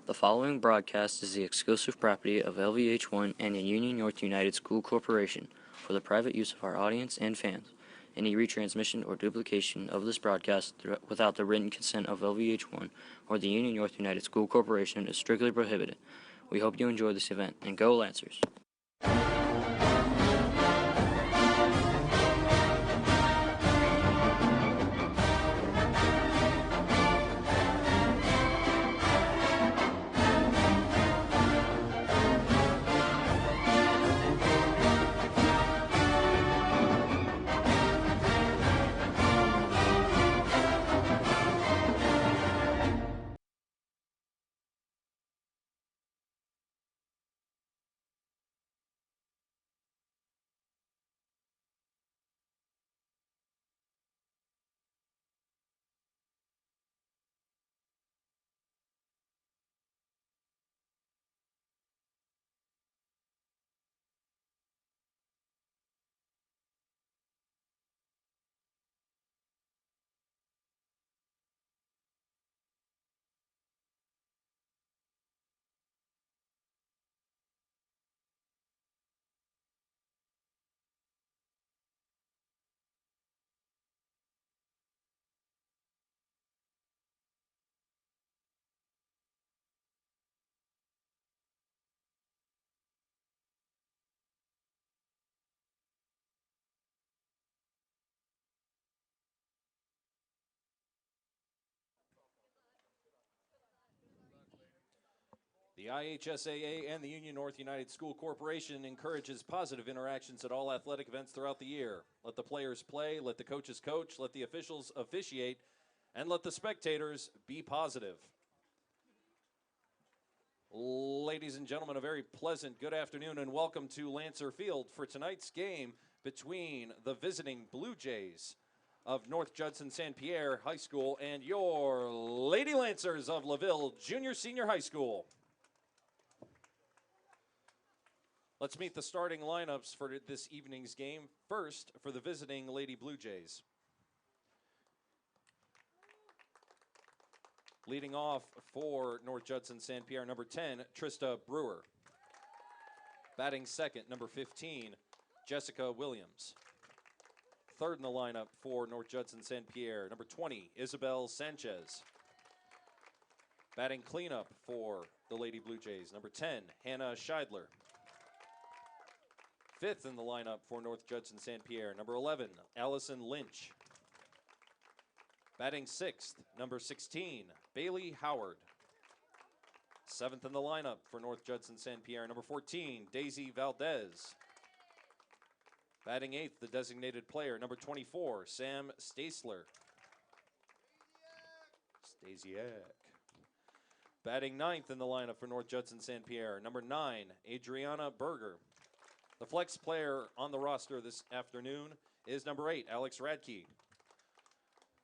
The following broadcast is the exclusive property of LVH1 and the Union North United School Corporation for the private use of our audience and fans. Any retransmission or duplication of this broadcast without the written consent of LVH1 or the Union North United School Corporation is strictly prohibited. We hope you enjoy this event, and go Lancers! The IHSAA and the Union North United School Corporation encourages positive interactions at all athletic events throughout the year. Let the players play, let the coaches coach, let the officials officiate, and let the spectators be positive. Ladies and gentlemen, a very pleasant good afternoon and welcome to Lancer Field for tonight's game between the visiting Bluejays of North Judson-San Pierre High School and your Lady Lancers of Laville Junior-Senior High School. Let's meet the starting lineups for this evening's game. First, for the visiting Lady Bluejays. Leading off for North Judson-San Pierre, number 10, Trista Brewer. Batting second, number 15, Jessica Williams. Third in the lineup for North Judson-San Pierre, number 20, Isabel Sanchez. Batting cleanup for the Lady Bluejays, number 10, Hannah Scheidler. Fifth in the lineup for North Judson-San Pierre, number 11, Allison Lynch. Batting sixth, number 16, Bailey Howard. Seventh in the lineup for North Judson-San Pierre, number 14, Daisy Valdez. Batting eighth, the designated player, number 24, Sam Stasler. Stasiak. Batting ninth in the lineup for North Judson-San Pierre, number 9, Adriana Berger. The flex player on the roster this afternoon is number 8, Alex Radke.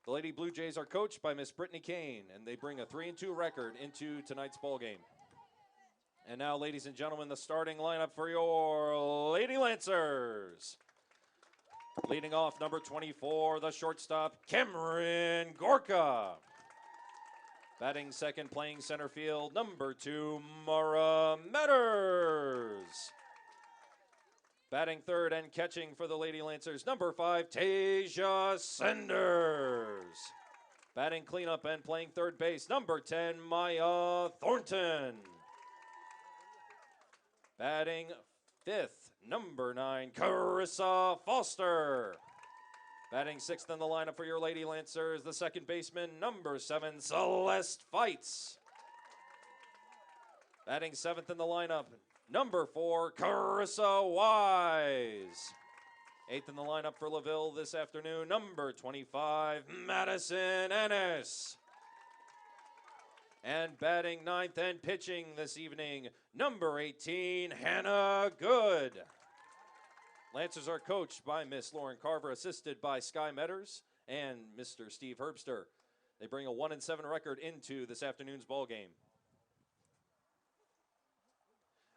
The Lady Bluejays are coached by Miss Brittany Kane, and they bring a 3-2 record into tonight's ballgame. And now, ladies and gentlemen, the starting lineup for your Lady Lancers. Leading off, number 24, the shortstop, Cameron Gorka. Batting second, playing center field, number 2, Mara Metters. Batting third and catching for the Lady Lancers, number 5, Tasia Senders. Batting cleanup and playing third base, number 10, Maya Thornton. Batting fifth, number 9, Carissa Foster. Batting sixth in the lineup for your Lady Lancers, the second baseman, number 7, Celeste Fights. Batting seventh in the lineup, number 4, Carissa Wise. Eighth in the lineup for Laville this afternoon, number 25, Madison Ennis. And batting ninth and pitching this evening, number 18, Hannah Good. Lancers are coached by Miss Lauren Carver, assisted by Sky Metters and Mr. Steve Herbster. They bring a 1-7 record into this afternoon's ball game.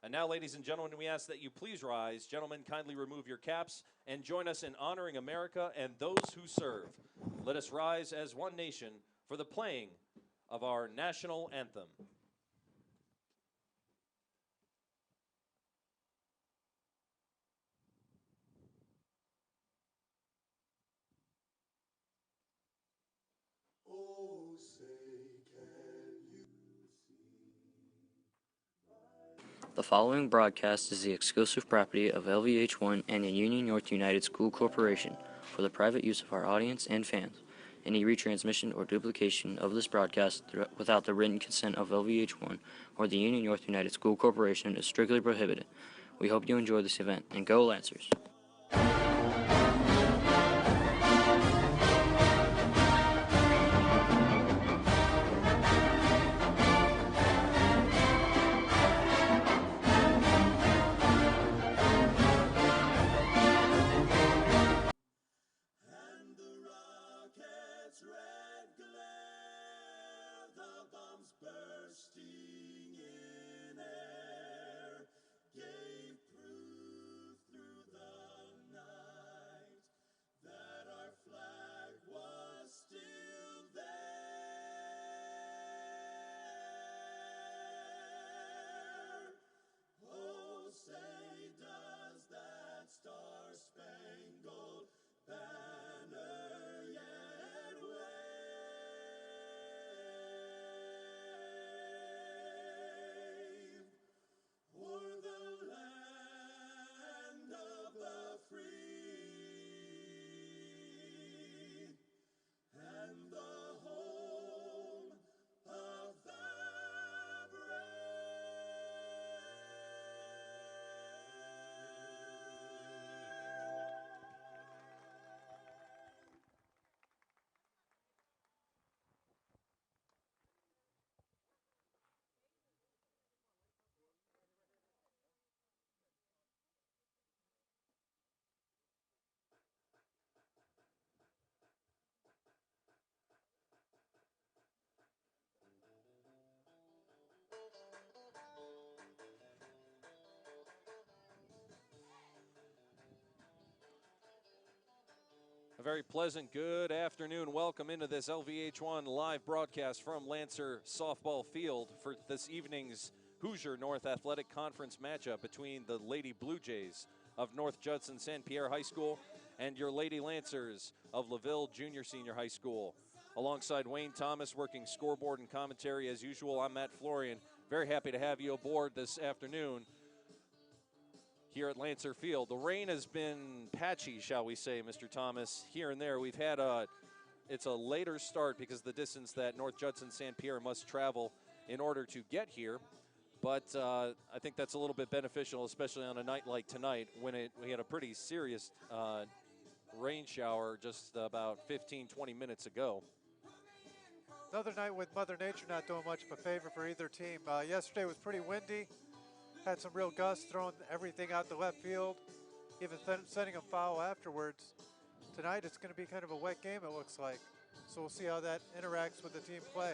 And now, ladies and gentlemen, we ask that you please rise. Gentlemen, kindly remove your caps and join us in honoring America and those who serve. Let us rise as one nation for the playing of our national anthem. The following broadcast is the exclusive property of LVH1 and the Union North United School Corporation for the private use of our audience and fans. Any retransmission or duplication of this broadcast without the written consent of LVH1 or the Union North United School Corporation is strictly prohibited. We hope you enjoy this event, and go Lancers! Bursting in air gave proof through the night that our flag was still there. Oh, say does that star-spangled banner yet wave o'er the land of the free and the home of the brave. A very pleasant good afternoon. Welcome into this LVH1 live broadcast from Lancer Softball Field for this evening's Hoosier North Athletic Conference matchup between the Lady Bluejays of North Judson-San Pierre High School and your Lady Lancers of Laville Junior Senior High School. Alongside Wayne Thomas working scoreboard and commentary as usual, I'm Matt Florian. Very happy to have you aboard this afternoon here at Lancer Field. The rain has been patchy, shall we say, Mr. Thomas, here and there. We've had it's a later start because of the distance that North Judson-San Pierre must travel in order to get here. But I think that's a little bit beneficial, especially on a night like tonight when we had a pretty serious rain shower just about 15, 20 minutes ago. Another night with Mother Nature not doing much of a favor for either team. Yesterday was pretty windy. Had some real gusts throwing everything out to left field, even sending a foul afterwards. Tonight it's going to be kind of a wet game, it looks like. So we'll see how that interacts with the team play.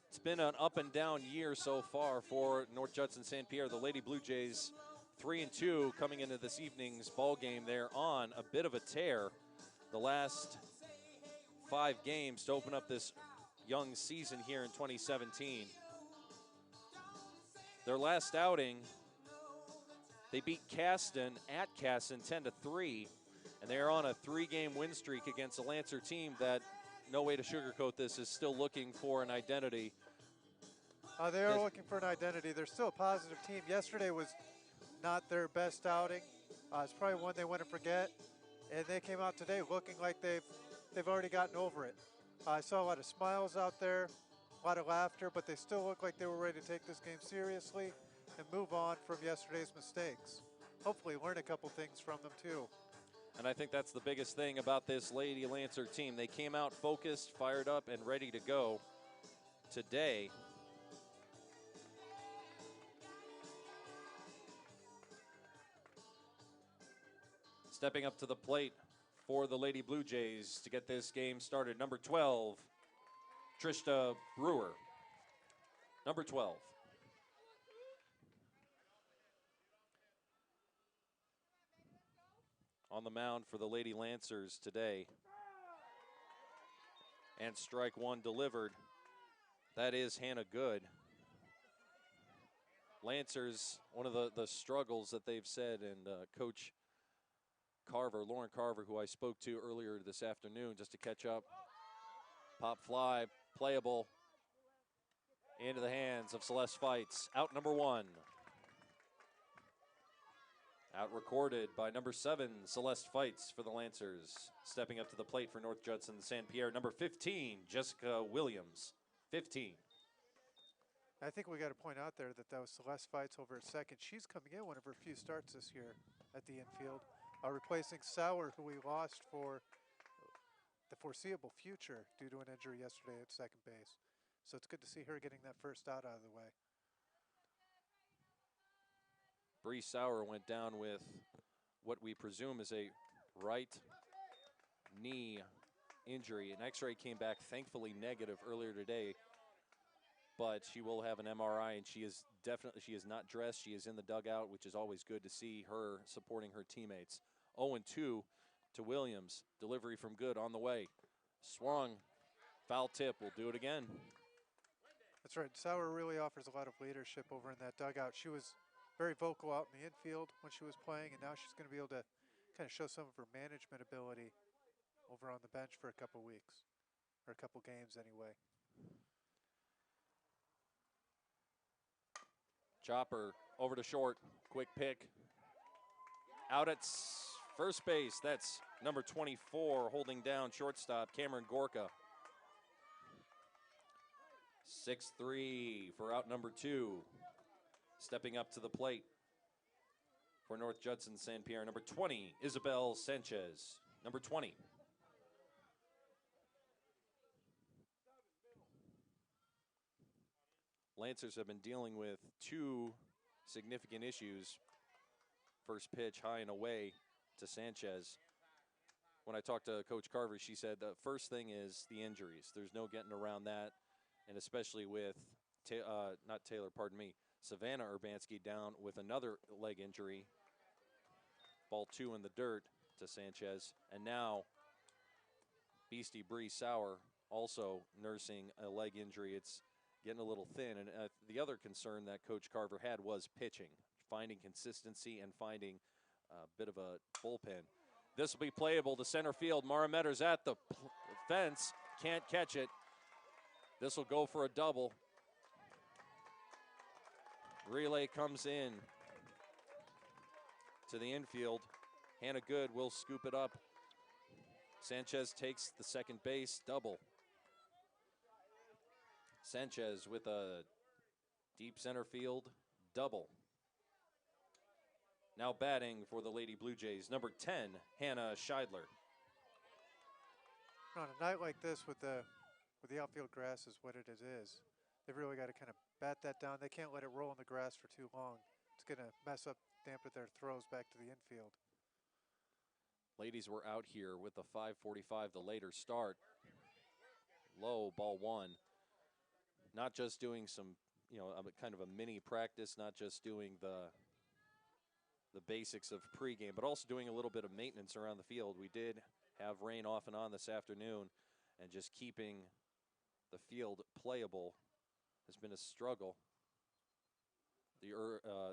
It's been an up and down year so far for North Judson-San Pierre. The Lady Bluejays 3-2 coming into this evening's ball game. They're on a bit of a tear the last 5 games to open up this young season here in 2017. Their last outing, they beat Caston at Caston 10-3, and they're on a 3-game win streak against a Lancer team that, no way to sugarcoat this, is still looking for an identity. They are looking for an identity. They're still a positive team. Yesterday was not their best outing. It's probably one they want to forget, and they came out today looking like they've already gotten over it. I saw a lot of smiles out there, a lot of laughter, but they still look like they were ready to take this game seriously and move on from yesterday's mistakes. Hopefully learn a couple things from them too. And I think that's the biggest thing about this Lady Lancer team. They came out focused, fired up, and ready to go today. Stepping up to the plate for the Lady Bluejays to get this game started, number 12, Trista Brewer. Number 12. On the mound for the Lady Lancers today. And strike one delivered. That is Hannah Good. Lancers, one of the struggles that they've said, and Coach Carver, Lauren Carver, who I spoke to earlier this afternoon just to catch up. Pop fly, playable. Into the hands of Celeste Fights. Out number 1. Out recorded by number 7, Celeste Fights for the Lancers. Stepping up to the plate for North Judson-San Pierre, number 15, Jessica Williams. 15. I think we got to point out there that was Celeste Fights over at second. She's coming in one of her few starts this year at the infield, replacing Sauer, who we lost for the foreseeable future due to an injury yesterday at second base. So it's good to see her getting that first out of the way. Bree Sauer went down with what we presume is a right knee injury. An x-ray came back thankfully negative earlier today, but she will have an MRI, and she is not dressed. She is in the dugout, which is always good to see her supporting her teammates. 0-2 to Williams. Delivery from Good on the way. Swung. Foul tip. We'll do it again. That's right. Sauer really offers a lot of leadership over in that dugout. She was very vocal out in the infield when she was playing, and now she's going to be able to kind of show some of her management ability over on the bench for a couple weeks, or a couple games anyway. Chopper over to short. Quick pick. Out at first base. That's number 24 holding down shortstop Cameron Gorka. 6-3 for out number 2. Stepping up to the plate for North Judson-San Pierre, number 20, Isabel Sanchez. Number 20. Lancers have been dealing with 2 significant issues. First pitch high and away to Sanchez. When I talked to Coach Carver, she said the first thing is the injuries. There's no getting around that, and especially with, Savannah Urbanski down with another leg injury. Ball 2 in the dirt to Sanchez. And now Beastie Bree Sauer also nursing a leg injury. It's getting a little thin. And the other concern that Coach Carver had was pitching, finding consistency and finding a bit of a bullpen. This will be playable to center field. Mara Metter's at the fence. Can't catch it. This will go for a double. Relay comes in to the infield. Hannah Good will scoop it up. Sanchez takes the second base double. Sanchez with a deep center field double. Now batting for the Lady Bluejays, number 10, Hannah Scheidler. On a night like this with the outfield grass is what it is, they've really got to kind of bat that down. They can't let it roll in the grass for too long. It's going to dampen their throws back to the infield. Ladies were out here with the 5:45, the later start. Low, ball 1. Not just doing some, kind of a mini practice, not just doing the basics of pregame, but also doing a little bit of maintenance around the field. We did have rain off and on this afternoon, and just keeping the field playable has been a struggle.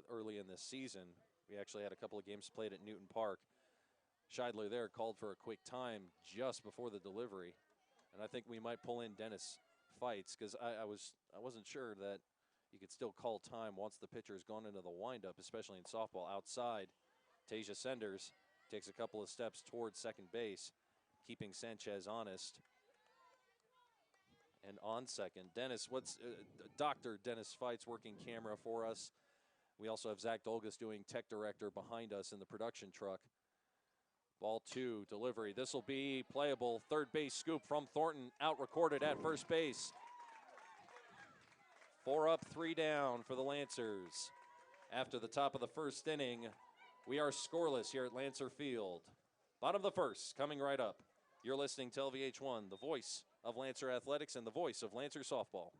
Early in this season, we actually had a couple of games played at Newton Park. Scheidler there called for a quick time just before the delivery, and I think we might pull in Dennis Fights, because I wasn't sure that you could still call time once the pitcher has gone into the windup, especially in softball. Outside, Tasia Senders takes a couple of steps towards second base, keeping Sanchez honest. And on second, Dr. Dennis Fights working camera for us. We also have Zach Dolgus doing tech director behind us in the production truck. Ball 2, delivery. This will be playable. Third base scoop from Thornton, out recorded at first base. 4 up, 3 down for the Lancers. After the top of the first inning, we are scoreless here at Lancer Field. Bottom of the first, coming right up. You're listening to LVH1, the voice of Lancer Athletics and the voice of Lancer Softball.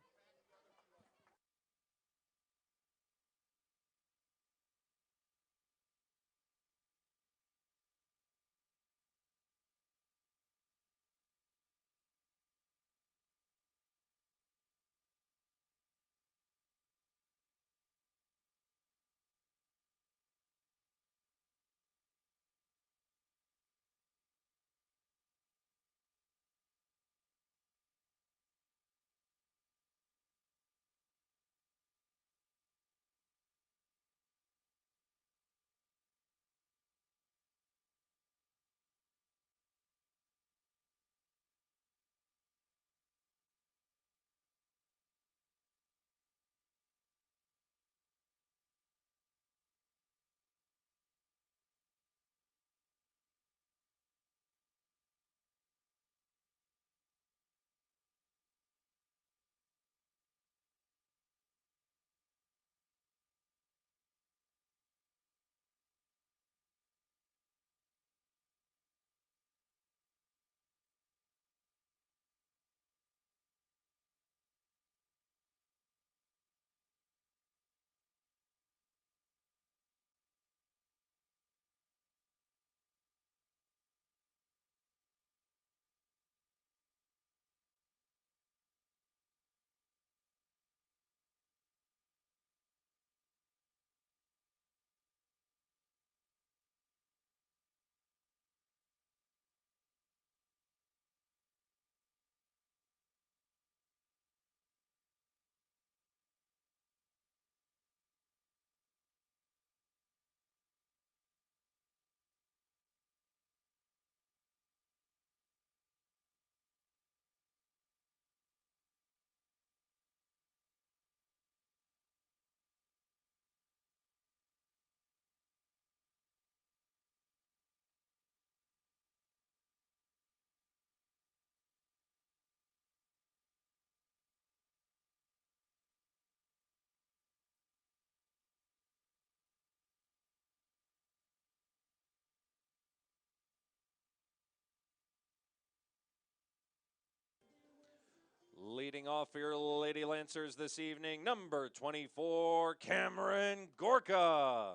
Leading off for your Lady Lancers this evening, number 24, Cameron Gorka.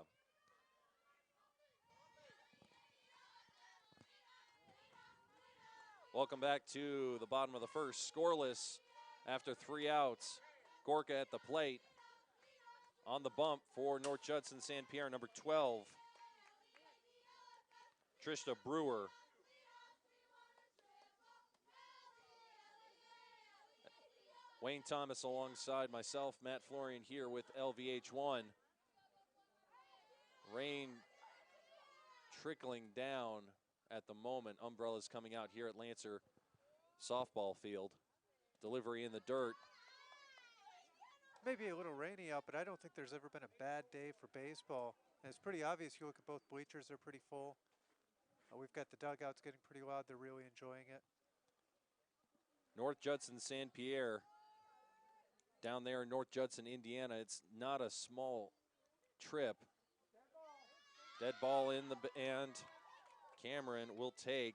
Welcome back to the bottom of the first. Scoreless after 3 outs. Gorka at the plate. On the bump for North Judson-San Pierre, number 12, Trista Brewer. Wayne Thomas alongside myself, Matt Florian here with LVH1. Rain trickling down at the moment. Umbrellas coming out here at Lancer softball field. Delivery in the dirt. Maybe a little rainy out, but I don't think there's ever been a bad day for baseball. And it's pretty obvious. You look at both bleachers, they're pretty full. We've got the dugouts getting pretty loud. They're really enjoying it. North Judson-San Pierre down there in North Judson, Indiana. It's not a small trip. Dead ball in the and Cameron will take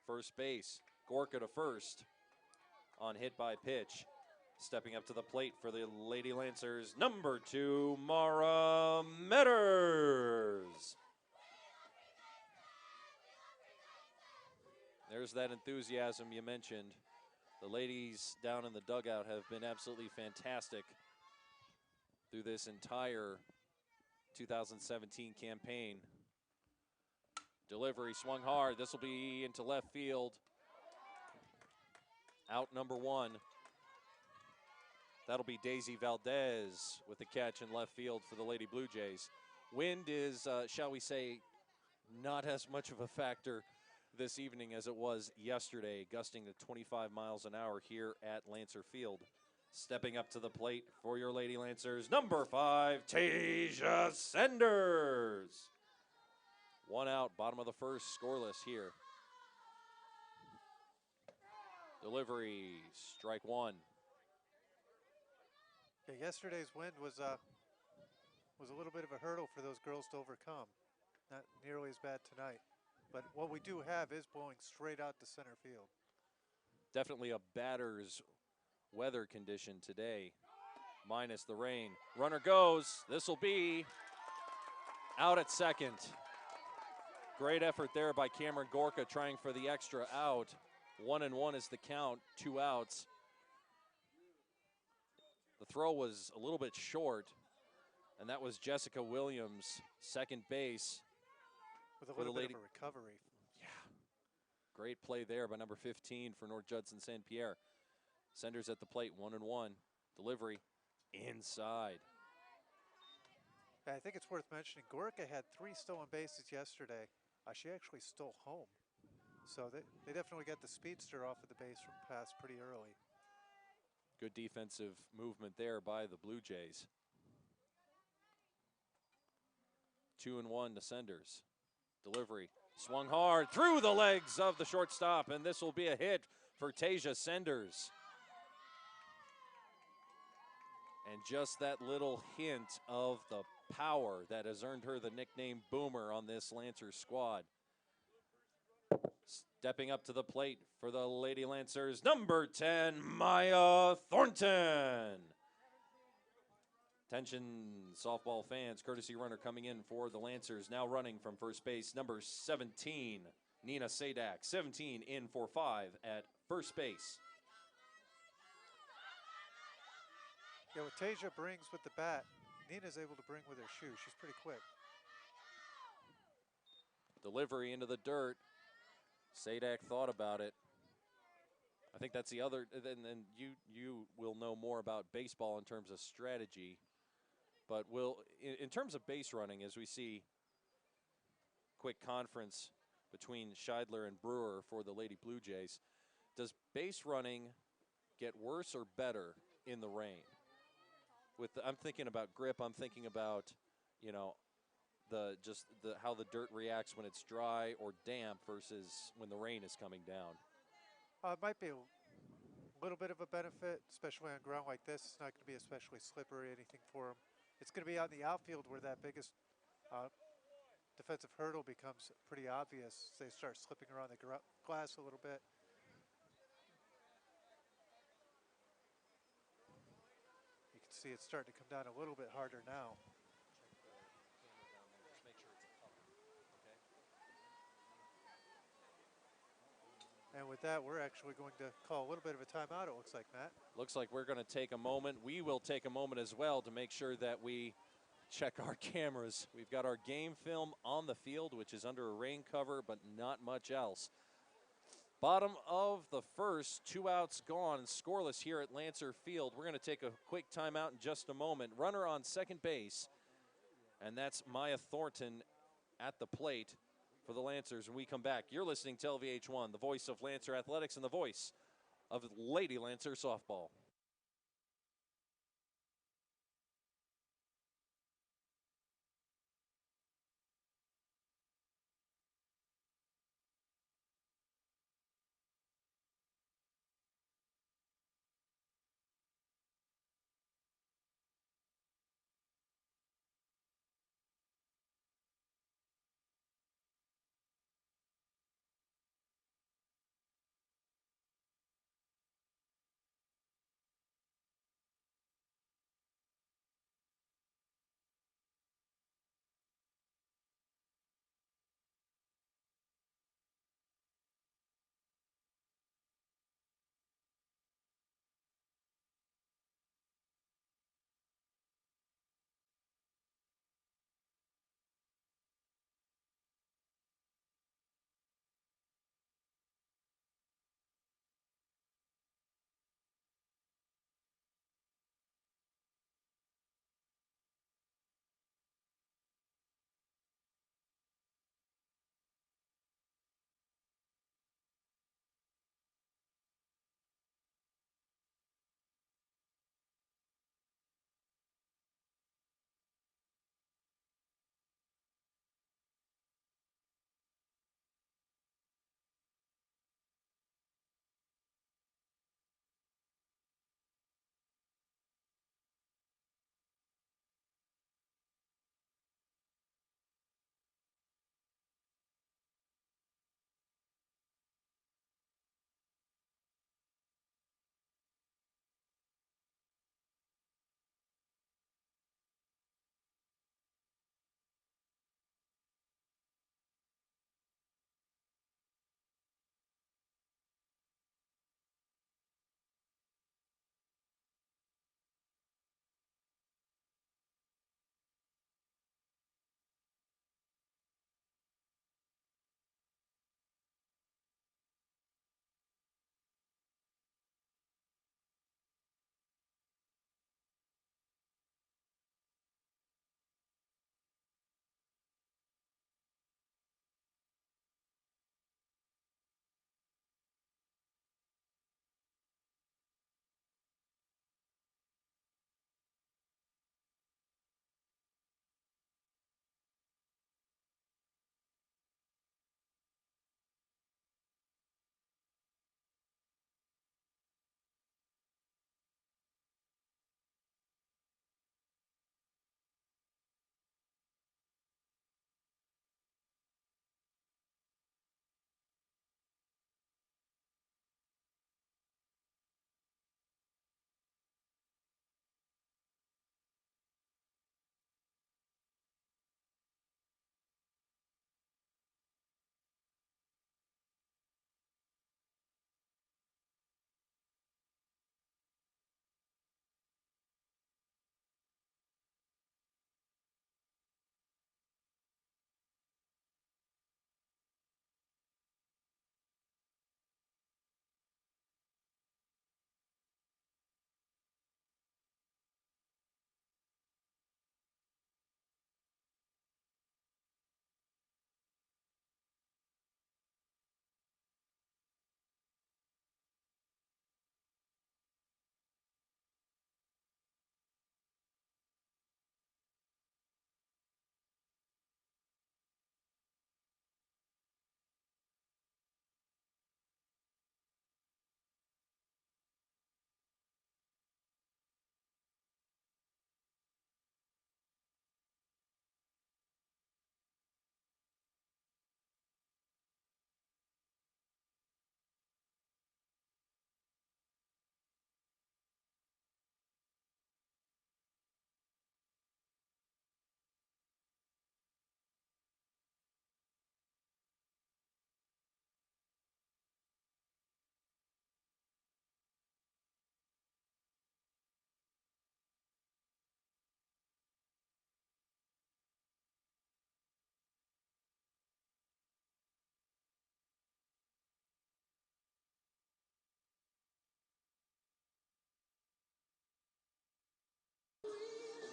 first base. Gorka to first on hit by pitch. Stepping up to the plate for the Lady Lancers, number 2, Mara Metters. There's that enthusiasm you mentioned. The ladies down in the dugout have been absolutely fantastic through this entire 2017 campaign. Delivery swung hard. This will be into left field. Out number 1. That'll be Daisy Valdez with the catch in left field for the Lady Bluejays. Wind is, shall we say, not as much of a factor this evening as it was yesterday, gusting to 25 miles an hour here at Lancer Field. Stepping up to the plate for your Lady Lancers, number 5, Tasia Senders. 1 out, bottom of the first, scoreless here. Delivery, strike 1. Yeah, yesterday's wind was a little bit of a hurdle for those girls to overcome. Not nearly as bad tonight. But what we do have is blowing straight out to center field. Definitely a batter's weather condition today, minus the rain. Runner goes. This will be out at second. Great effort there by Cameron Gorka trying for the extra out. 1-1 is the count, 2 outs. The throw was a little bit short, and that was Jessica Williams, second base. With a little bit of a recovery. Yeah. Great play there by number 15 for North Judson-San Pierre. Senders at the plate, 1-1. Delivery inside. I think it's worth mentioning, Gorka had 3 stolen bases yesterday. She actually stole home. So they definitely got the speedster off of the base from pass pretty early. Good defensive movement there by the Bluejays. 2-1 to Senders. Delivery swung hard through the legs of the shortstop, and this will be a hit for Tasia Senders. And just that little hint of the power that has earned her the nickname Boomer on this Lancer squad. Stepping up to the plate for the Lady Lancers, number 10, Maya Thornton. Attention, softball fans, courtesy runner coming in for the Lancers, now running from first base, number 17, Nina Sadak. 17 in for 5 at first base. Yeah, what Tasia brings with the bat, Nina's able to bring with her shoe. She's pretty quick. Delivery into the dirt. Sadak thought about it. I think that's the other, and you will know more about baseball in terms of strategy. But in terms of base running, as we see quick conference between Scheidler and Brewer for the Lady Bluejays, does base running get worse or better in the rain? I'm thinking about grip. I'm thinking about, you know, how the dirt reacts when it's dry or damp versus when the rain is coming down. It might be a little bit of a benefit, especially on ground like this. It's not going to be especially slippery or anything for them. It's going to be out in the outfield where that biggest defensive hurdle becomes pretty obvious. They start slipping around the glass a little bit. see it's starting to come down a little bit harder now. Just make sure it's a cover. Okay. And with that, we're actually going to call a little bit of a timeout, it looks like, Matt. Looks like we're going to take a moment. We will take a moment as well to make sure that we check our cameras. We've got our game film on the field, which is under a rain cover, but not much else. Bottom of the first, 2 outs gone, scoreless here at Lancer Field. We're going to take a quick timeout in just a moment. Runner on second base, and that's Maya Thornton at the plate for the Lancers. When we come back, you're listening to LVH1, the voice of Lancer Athletics and the voice of Lady Lancer Softball.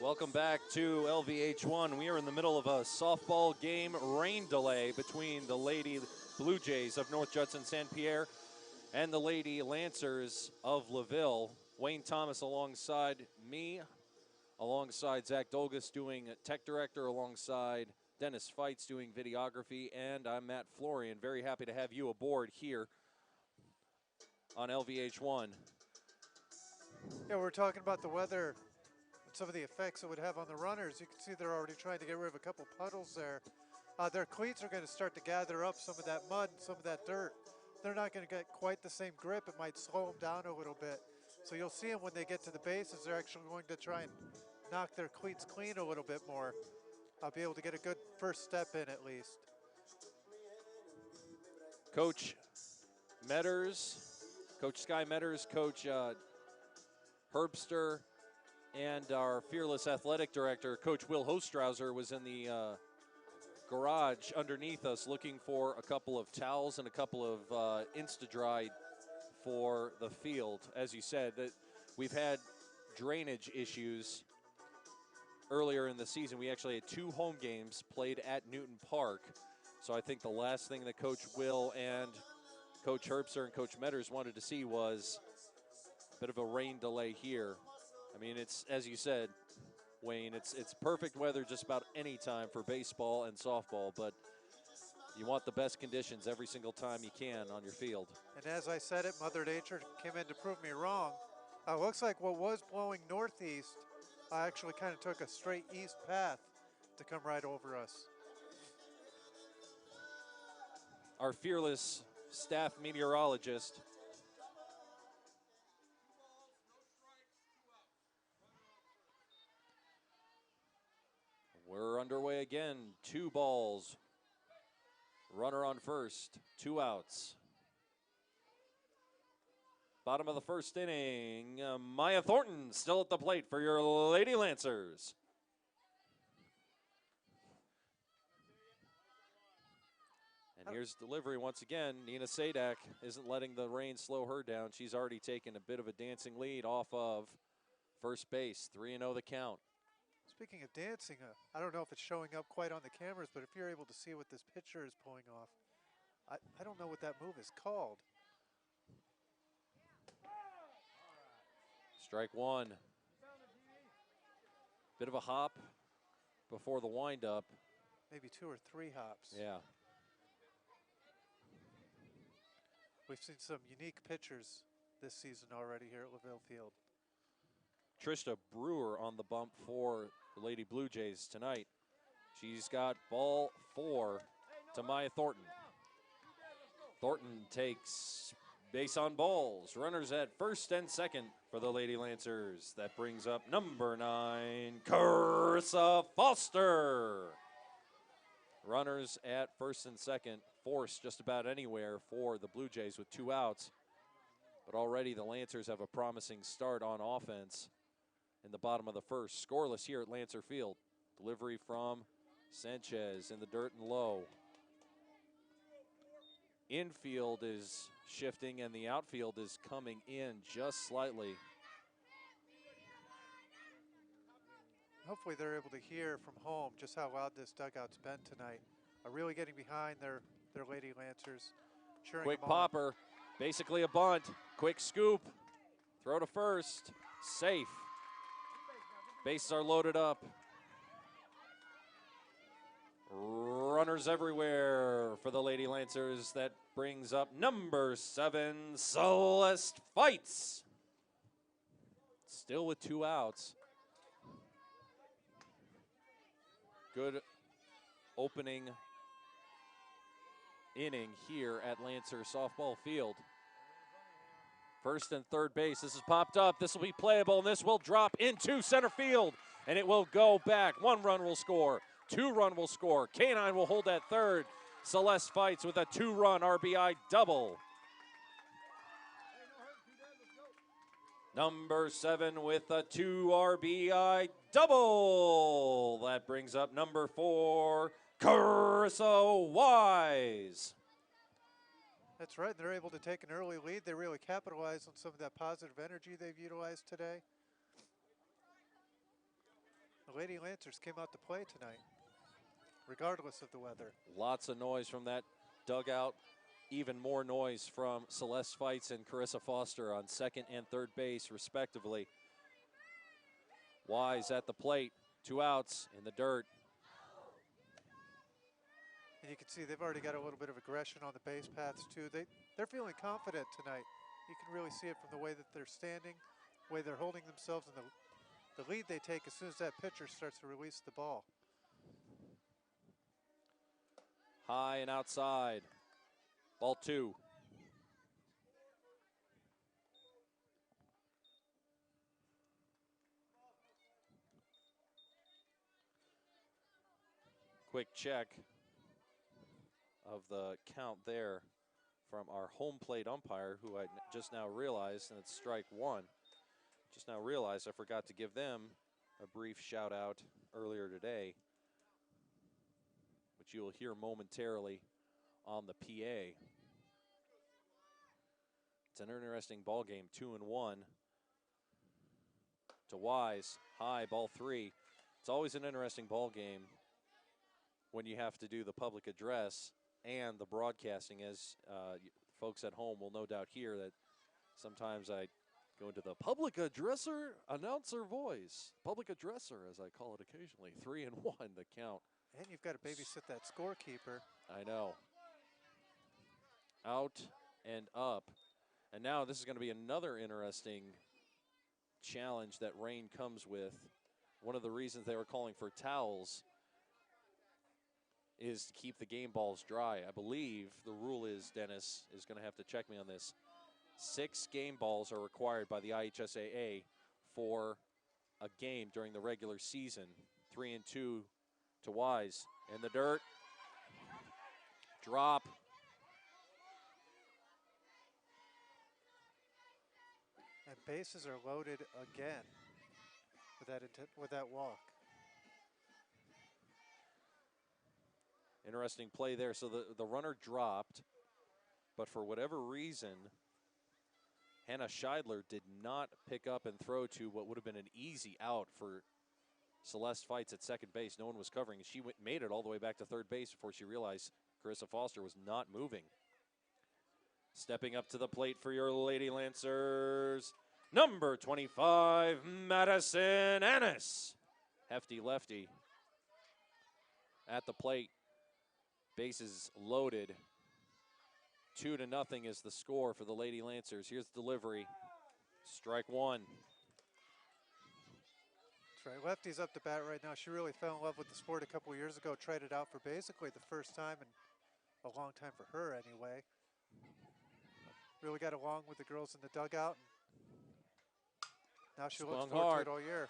Welcome back to LVH1. We are in the middle of a softball game rain delay between the Lady Bluejays of North Judson-San Pierre and the Lady Lancers of Laville. Wayne Thomas alongside me, alongside Zach Dolgus doing tech director, alongside Dennis Feitz doing videography, and I'm Matt Florian. Very happy to have you aboard here on LVH1. Yeah, we're talking about the weather and some of the effects it would have on the runners. You can see they're already trying to get rid of a couple puddles there. Their cleats are going to start to gather up some of that mud and some of that dirt. They're not going to get quite the same grip. It might slow them down a little bit. So you'll see them when they get to the bases, they're actually going to try and knock their cleats clean a little bit more. I'll be able to get a good first step in at least. Coach Metters, Coach Sky Metters, Coach Herbster, and our fearless athletic director, Coach Will Hostrauser, was in the garage underneath us looking for a couple of towels and a couple of Insta-Dry for the field. As you said, that we've had drainage issues earlier in the season. We actually had 2 home games played at Newton Park. So I think the last thing that Coach Will and Coach Herbster and Coach Metters wanted to see was a bit of a rain delay here. I mean, it's, as you said, Wayne, it's perfect weather just about any time for baseball and softball, but you want the best conditions every single time you can on your field. And as I said it, Mother Nature came in to prove me wrong. Looks like what was blowing northeast actually kind of took a straight east path to come right over us. Our fearless staff meteorologist, we're underway again. 2 balls. Runner on first. 2 outs. Bottom of the first inning. Maya Thornton still at the plate for your Lady Lancers. And here's delivery once again. Nina Sadak isn't letting the rain slow her down. She's already taken a bit of a dancing lead off of first base. 3-0 the count. Speaking of dancing, I don't know if it's showing up quite on the cameras, but if you're able to see what this pitcher is pulling off, I don't know what that move is called. Strike 1. Bit of a hop before the windup. Maybe 2 or 3 hops. Yeah. We've seen some unique pitchers this season already here at Laville Field. Trista Brewer on the bump for the Lady Blue Jays tonight. She's got ball 4 to Maya Thornton. Thornton takes base on balls. Runners at first and second for the Lady Lancers. That brings up number 9, Carissa Foster. Runners at first and second, forced just about anywhere for the Blue Jays with 2 outs. But already the Lancers have a promising start on offense in the bottom of the first. Scoreless here at Lancer Field. Delivery from Sanchez in the dirt and low. Infield is shifting and the outfield is coming in just slightly. Hopefully they're able to hear from home just how loud this dugout's been tonight. Really getting behind their Lady Lancers. Cheering Quick them on. popper, basically a bunt. Quick scoop, throw to first, safe. Bases are loaded up. Runners everywhere for the Lady Lancers. That brings up number 7, Celeste Fights. Still with 2 outs. Good opening inning here at Lancer Softball Field. First and third base, this is popped up. This will be playable, and this will drop into center field, and it will go back. 1 run will score, 2 run will score. K9 will hold at third. Celeste Fights with a 2-run RBI double. Number 7 with a 2 RBI double. That brings up number 4, Carissa Wise. That's right. They're able to take an early lead. They really capitalize on some of that positive energy they've utilized today. The Lady Lancers came out to play tonight, regardless of the weather. Lots of noise from that dugout. Even more noise from Celeste Fights and Carissa Foster on second and third base, respectively. Wise at the plate, 2 outs in the dirt. And you can see they've already got a little bit of aggression on the base paths too. They're feeling confident tonight. You can really see it from the way that they're standing, the way they're holding themselves, and the lead they take as soon as that pitcher starts to release the ball. High and outside. Ball 2. Quick check of the count there from our home plate umpire, who I just now realized, and it's strike 1. Just now realized I forgot to give them a brief shout out earlier today, which you will hear momentarily on the PA. It's an interesting ball game, 2-1 to Wise. High, ball 3. It's always an interesting ball game when you have to do the public address and the broadcasting, as folks at home will no doubt hear that sometimes I go into the public announcer voice. Public addresser, as I call it occasionally. 3-1 the count. And you've got to babysit that scorekeeper. I know. Out and up. And now this is going to be another interesting challenge that rain comes with. One of the reasons they were calling for towels is to keep the game balls dry. I believe the rule is, Dennis is going to have to check me on this, 6 game balls are required by the IHSAA for a game during the regular season. 3-2 to Wise. In the dirt. Drop. And bases are loaded again with that walk. Interesting play there. So the runner dropped, but for whatever reason, Hannah Scheidler did not pick up and throw to what would have been an easy out for Celeste Fights at second base. No one was covering. She made it all the way back to third base before she realized Carissa Foster was not moving. Stepping up to the plate for your Lady Lancers, number 25, Madison Annis. Hefty lefty at the plate. Bases loaded. 2-0 is the score for the Lady Lancers. Here's the delivery. Strike 1. That's right. Lefty's up to bat right now. She really fell in love with the sport a couple of years ago. Tried it out for basically the first time in a long time for her anyway. Really got along with the girls in the dugout. Now she looks forward to it all year.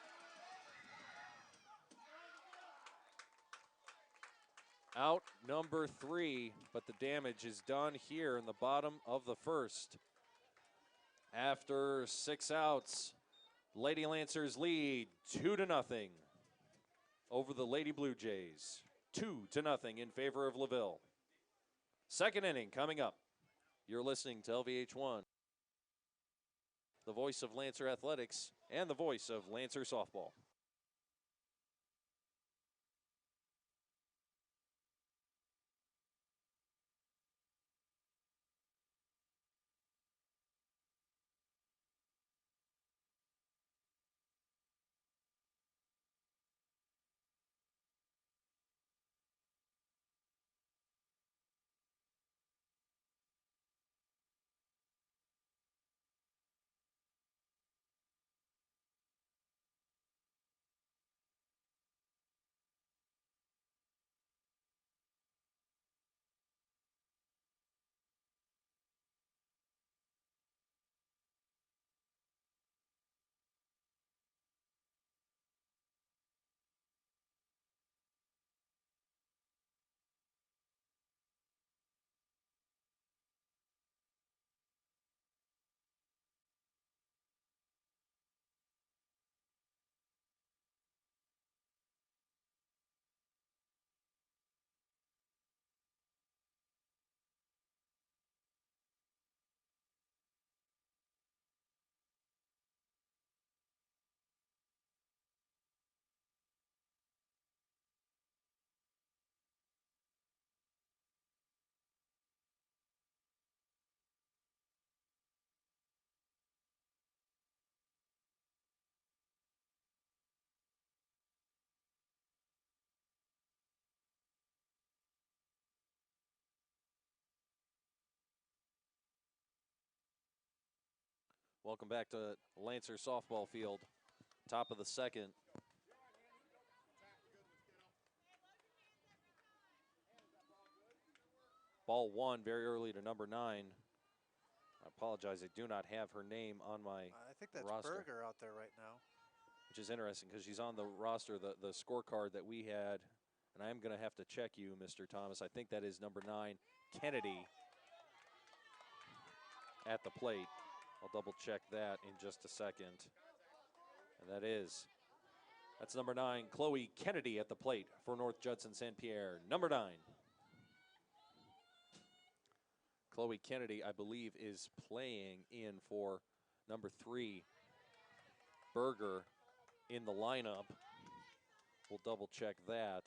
Out number 3, but the damage is done here in the bottom of the first. After 6 outs, Lady Lancers lead 2-0 over the Lady Bluejays. 2-0 in favor of Laville. Second inning coming up. You're listening to LVH1, the voice of Lancer Athletics and the voice of Lancer Softball. Welcome back to Lancer softball field. Top of the second. Ball one very early to number 9. I apologize, I do not have her name on my I think that's roster, Berger out there right now. which is interesting because she's on the roster, the scorecard that we had. And I am going to have to check you, Mr. Thomas. I think that is number 9, Kennedy, at the plate. I'll double check that in just a second. And that's number 9, Chloe Kennedy at the plate for North Judson-San Pierre. Number 9. Chloe Kennedy, I believe, is playing in for number 3, Berger, in the lineup. We'll double check that.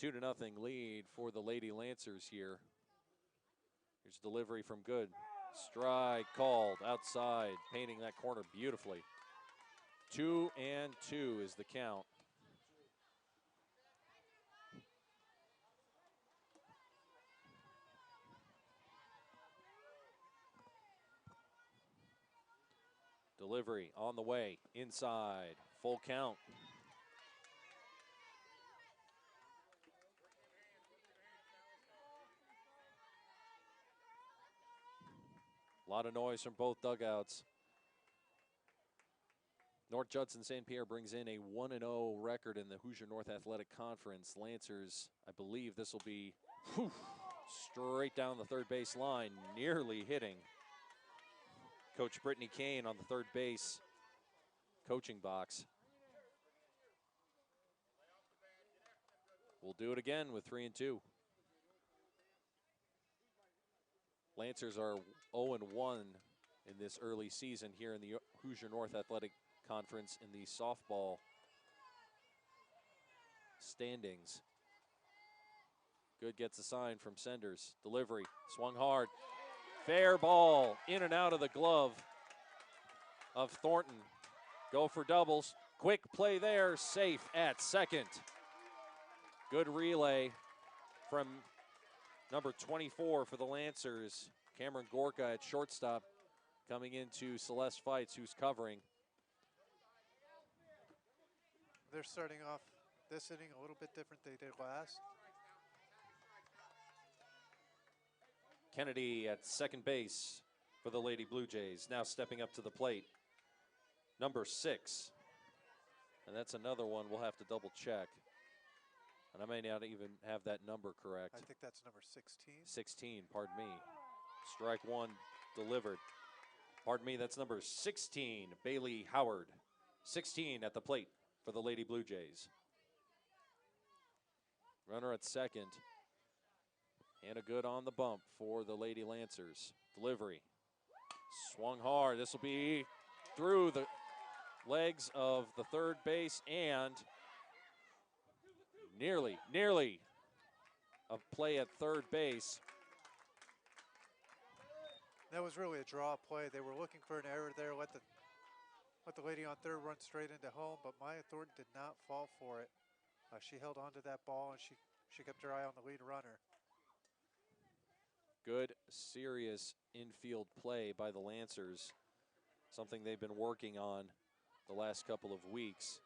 2-0 lead for the Lady Lancers here. Here's delivery from Good. Strike called outside, painting that corner beautifully. 2-2 is the count. Delivery on the way, inside, full count. A lot of noise from both dugouts. North Judson-San Pierre brings in a 1-0 record in the Hoosier North Athletic Conference. Lancers, I believe this will be straight down the third base line, nearly hitting Coach Brittany Kane on the third base coaching box. We'll do it again with 3-2. Lancers are 0-1 in this early season here in the Hoosier North Athletic Conference in the softball standings. Good gets a sign from Senders. Delivery, swung hard. Fair ball, in and out of the glove of Thornton. Go for doubles. Quick play there, safe at second. Good relay from number 24 for the Lancers, Cameron Gorka at shortstop, coming into Celeste Fights, who's covering. They're starting off this inning a little bit different than they did last. Kennedy at second base for the Lady Bluejays, now stepping up to the plate. Number 6. And that's another one we'll have to double check. And I may not even have that number correct. I think that's number 16. 16, pardon me. Strike one delivered. Pardon me, that's number 16, Bailey Howard. 16 at the plate for the Lady Bluejays. Runner at second. And a good on the bump for the Lady Lancers. Delivery. Swung hard. This will be through the legs of the third base and nearly a play at third base. That was really a draw play. They were looking for an error there. Let the lady on third run straight into home, but Maya Thornton did not fall for it. She held on to that ball and she kept her eye on the lead runner. Good, serious infield play by the Lancers. Something they've been working on the last couple of weeks.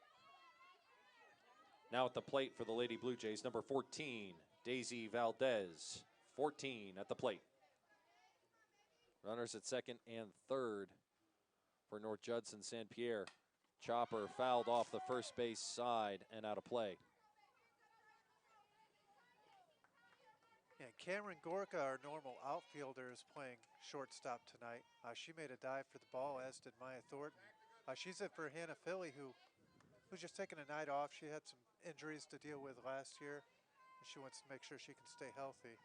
Now at the plate for the Lady Bluejays, number 14, Daisy Valdez. 14 at the plate. Runners at second and third for North Judson-San Pierre. Chopper fouled off the first base side and out of play. Yeah, Cameron Gorka, our normal outfielder, is playing shortstop tonight. She made a dive for the ball, as did Maya Thornton. She's in for Hannah Philly, who's just taking a night off. She had some injuries to deal with last year, and she wants to make sure she can stay healthy.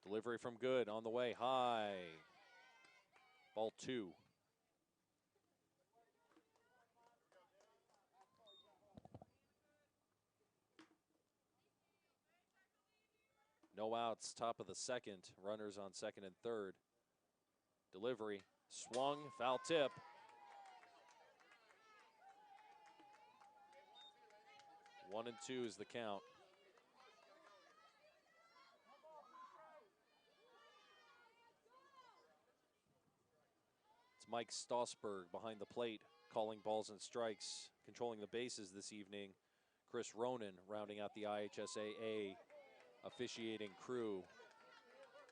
Delivery from Good on the way, high. Ball 2. No outs, top of the second. Runners on second and third. Delivery, swung, foul tip. 1-2 is the count. It's Mike Stossberg behind the plate, calling balls and strikes, controlling the bases this evening. Chris Ronan rounding out the IHSAA officiating crew.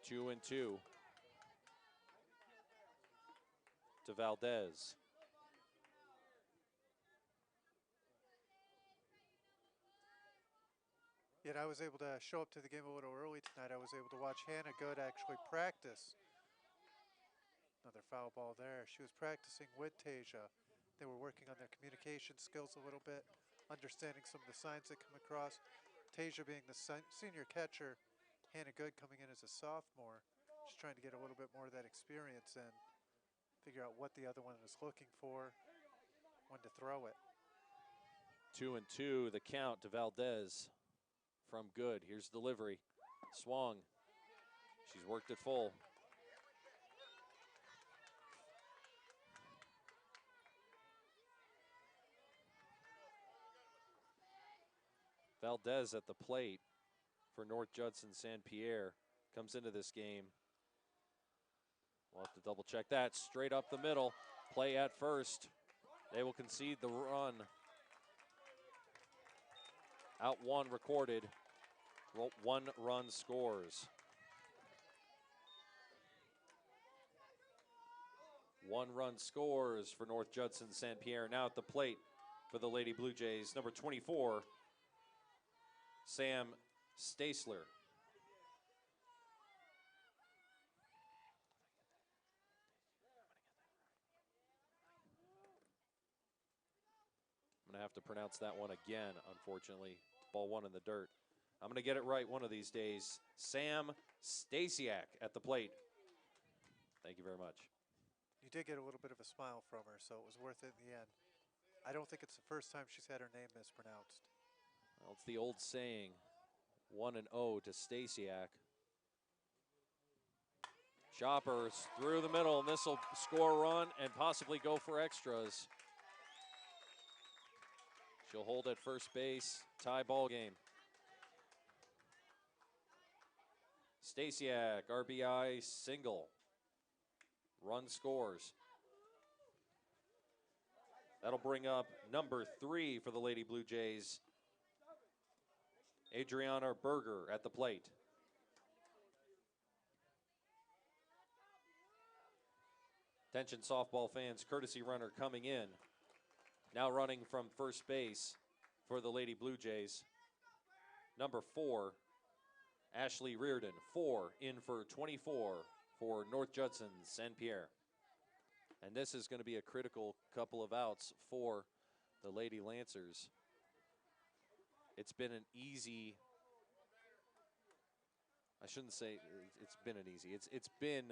2-2 to Valdez. Yet I was able to show up to the game a little early tonight. I was able to watch Hannah Good actually practice. Another foul ball there. She was practicing with Tasia. They were working on their communication skills a little bit, understanding some of the signs that come across. Tasia being the senior catcher, Hannah Good coming in as a sophomore, just trying to get a little bit more of that experience and figure out what the other one is looking for, when to throw it. 2-2 the count to Valdez from Good. Here's delivery. Swung. She's worked it full. Valdez at the plate for North Judson-San Pierre comes into this game. We'll have to double check that. Straight up the middle. Play at first. They will concede the run. Out one recorded. 1 run scores. 1 run scores for North Judson-San Pierre. Now at the plate for the Lady Blue Jays, number 24, Sam Stasler. I'm going to have to pronounce that one again, unfortunately. Ball one in the dirt. I'm going to get it right one of these days. Sam Stasiak at the plate. Thank you very much. You did get a little bit of a smile from her, so it was worth it in the end. I don't think it's the first time she's had her name mispronounced. Well, it's the old saying, 1-0 to Stasiak. Choppers through the middle, and this will score a run and possibly go for extras. She'll hold at first base, tie ball game. Stasiak, RBI single. Run scores. That'll bring up number 3 for the Lady Blue Jays, Adriana Berger at the plate. Attention softball fans, courtesy runner coming in. Now running from first base for the Lady Blue Jays, number 4, Ashley Reardon. 4 in for 24 for North Judson-San Pierre. And this is going to be a critical couple of outs for the Lady Lancers. It's been an easy, I shouldn't say it's been an easy, it's been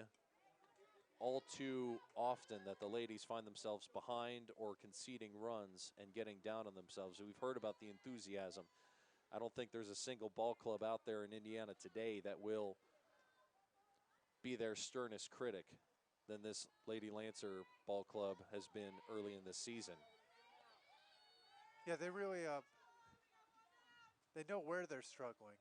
all too often that the ladies find themselves behind or conceding runs and getting down on themselves. We've heard about the enthusiasm. I don't think there's a single ball club out there in Indiana today that will be their sternest critic than this Lady Lancer ball club has been early in this season. Yeah, they really, they know where they're struggling.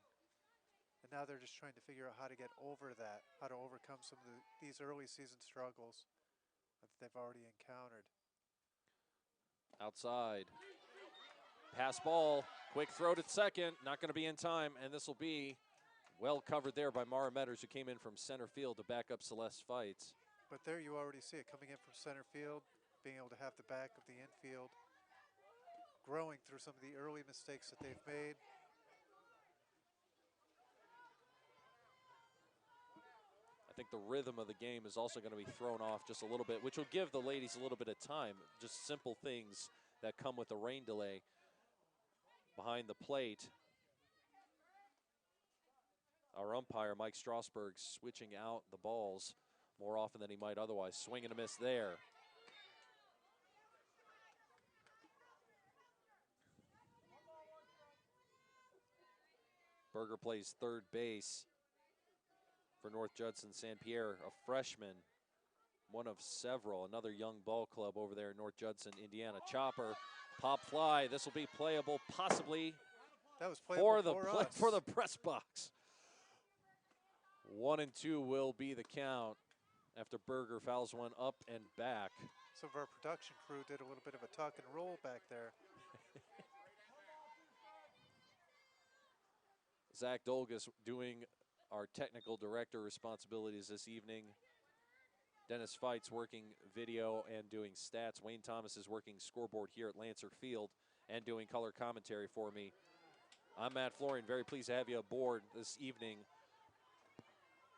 And now they're just trying to figure out how to get over that, how to overcome some of these early season struggles that they've already encountered. Outside. Pass ball, quick throw to second, not going to be in time, and this will be well covered there by Mara Metters, who came in from center field to back up Celeste Fights. But there you already see it coming in from center field, being able to have the back of the infield, growing through some of the early mistakes that they've made. I think the rhythm of the game is also going to be thrown off just a little bit, which will give the ladies a little bit of time. Just simple things that come with the rain delay. Behind the plate, our umpire, Mike Strasberg, switching out the balls more often than he might otherwise. Swing and a miss there. Berger plays third base for North Judson-San Pierre, a freshman, one of several, another young ball club over there in North Judson, Indiana. Chopper, pop fly, this will be playable, possibly That was playable for the press box. 1-2 will be the count after Berger fouls one up and back. Some of our production crew did a little bit of a tuck and roll back there. Zach Dolgus doing our technical director responsibilities this evening. Dennis Feitz working video and doing stats. Wayne Thomas is working scoreboard here at Lancer Field and doing color commentary for me. I'm Matt Florian, very pleased to have you aboard this evening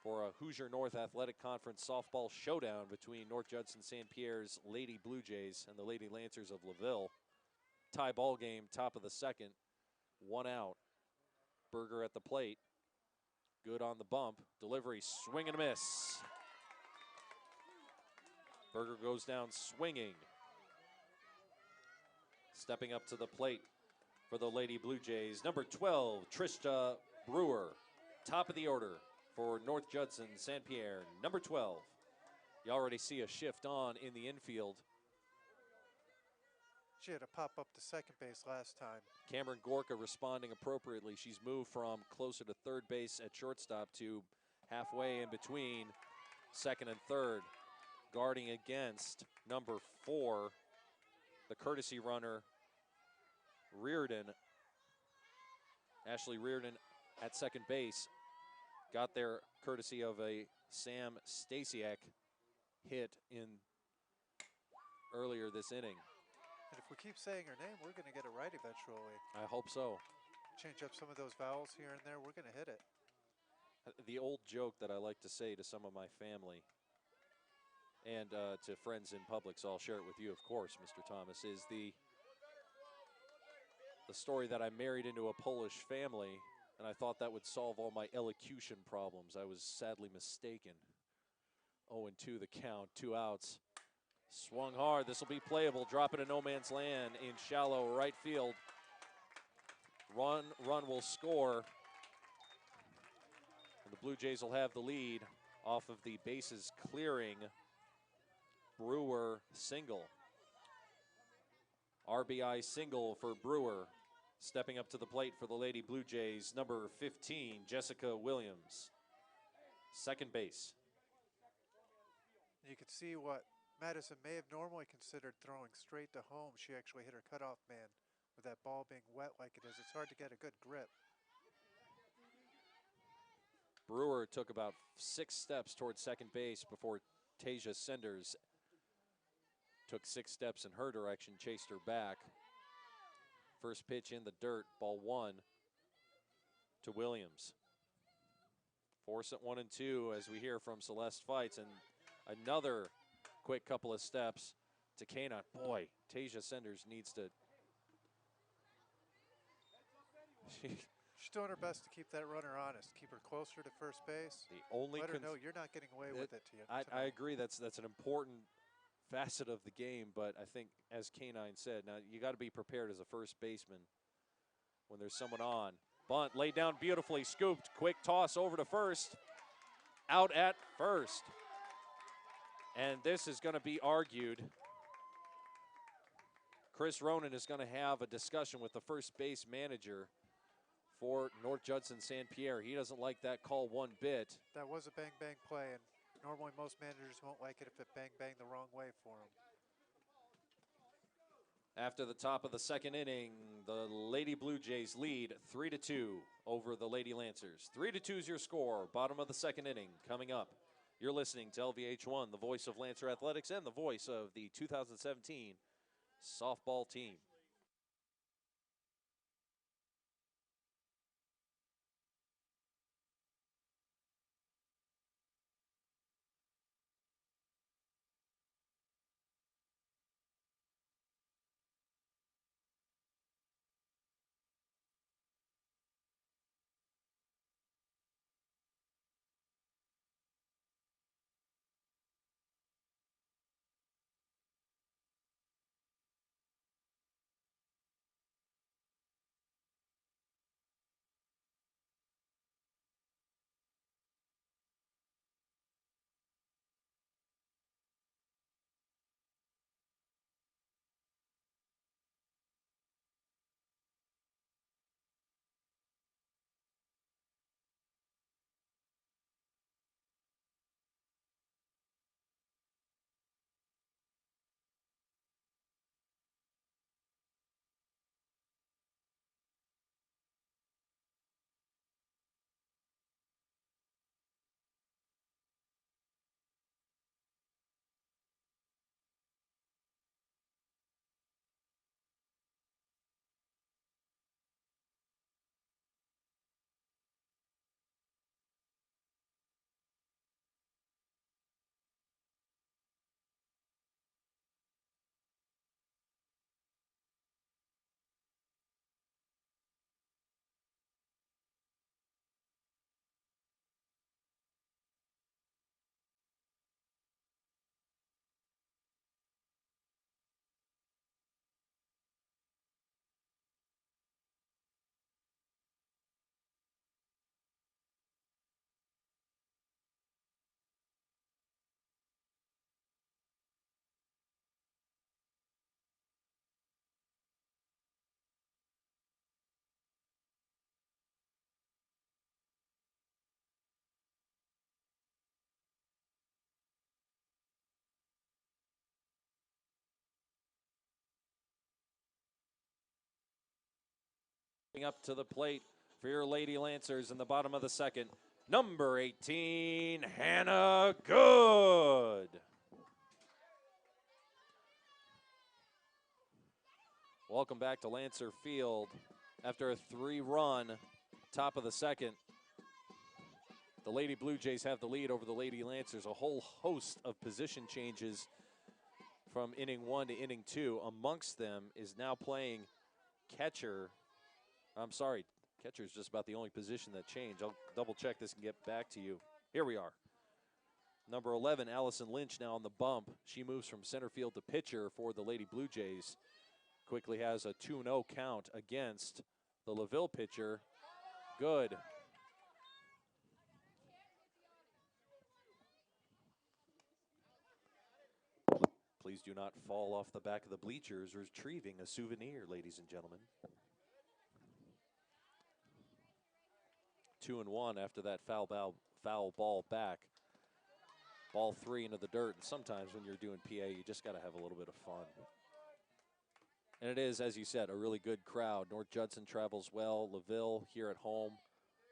for a Hoosier North Athletic Conference softball showdown between North Judson-San Pierre's Lady Bluejays and the Lady Lancers of Laville. Tie ball game, top of the second, 1 out. Berger at the plate, good on the bump. Delivery, swing and a miss. Berger goes down swinging. Stepping up to the plate for the Lady Bluejays, number 12, Trista Brewer. Top of the order for North Judson-San Pierre, number 12. You already see a shift on in the infield. She had to pop up to second base last time. Cameron Gorka responding appropriately. She's moved from closer to third base at shortstop to halfway in between second and third, guarding against number 4, the courtesy runner, Reardon. Ashley Reardon at second base got there courtesy of a Sam Stasiak hit in earlier this inning. And if we keep saying her name, we're going to get it right eventually. I hope so. Change up some of those vowels here and there, we're going to hit it. The old joke that I like to say to some of my family and to friends in public, so I'll share it with you, of course, Mr. Thomas, is the story that I married into a Polish family, and I thought that would solve all my elocution problems. I was sadly mistaken. 0-2 the count, 2 outs. Swung hard, this will be playable. Drop it in no man's land in shallow right field. Run will score. And the Blue Jays will have the lead off of the bases clearing Brewer single. RBI single for Brewer. Stepping up to the plate for the Lady Blue Jays, number 15, Jessica Williams. Second base. You could see what Madison may have normally considered throwing straight to home. She actually hit her cutoff man with that ball being wet like it is. It's hard to get a good grip. Brewer took about 6 steps towards second base before Tasia Senders took 6 steps in her direction, chased her back. First pitch in the dirt, ball 1 to Williams. Force at 1-2 as we hear from Celeste Feitz, and another quick couple of steps to Cana. Boy, Tasia Senders needs to. She's doing her best to keep that runner honest, keep her closer to first base. The only let her know you're not getting away with it. I agree. That's an important facet of the game, but I think, as Canine said, now you got to be prepared as a first baseman when there's someone on. Bunt laid down beautifully, scooped, quick toss over to first, out at first. And this is going to be argued. Chris Ronan is going to have a discussion with the first base manager for North Judson-San Pierre. He doesn't like that call one bit. That was a bang-bang play, and normally most managers won't like it if it bang-bang the wrong way for them. After the top of the second inning, the Lady Blue Jays lead 3-2 over the Lady Lancers. 3-2 is your score. Bottom of the second inning coming up. You're listening to LVH1, the voice of Lancer Athletics and the voice of the 2017 softball team. Up to the plate for your Lady Lancers in the bottom of the second. Number 18, Hannah Good. Welcome back to Lancer Field. After a 3-run top of the second, the Lady Blue Jays have the lead over the Lady Lancers. A whole host of position changes from inning 1 to inning 2. Amongst them is now playing catcher. I'm sorry, catcher is just about the only position that changed. I'll double check this and get back to you. Here we are. Number 11, Allison Lynch, now on the bump. She moves from center field to pitcher for the Lady Blue Jays. Quickly has a 2-0 count against the Laville pitcher. Good. Please do not fall off the back of the bleachers retrieving a souvenir, ladies and gentlemen. 2-1 after that foul ball back. Ball 3 into the dirt. And sometimes when you're doing PA, you just got to have a little bit of fun. And it is, as you said, a really good crowd. North Judson travels well. Laville here at home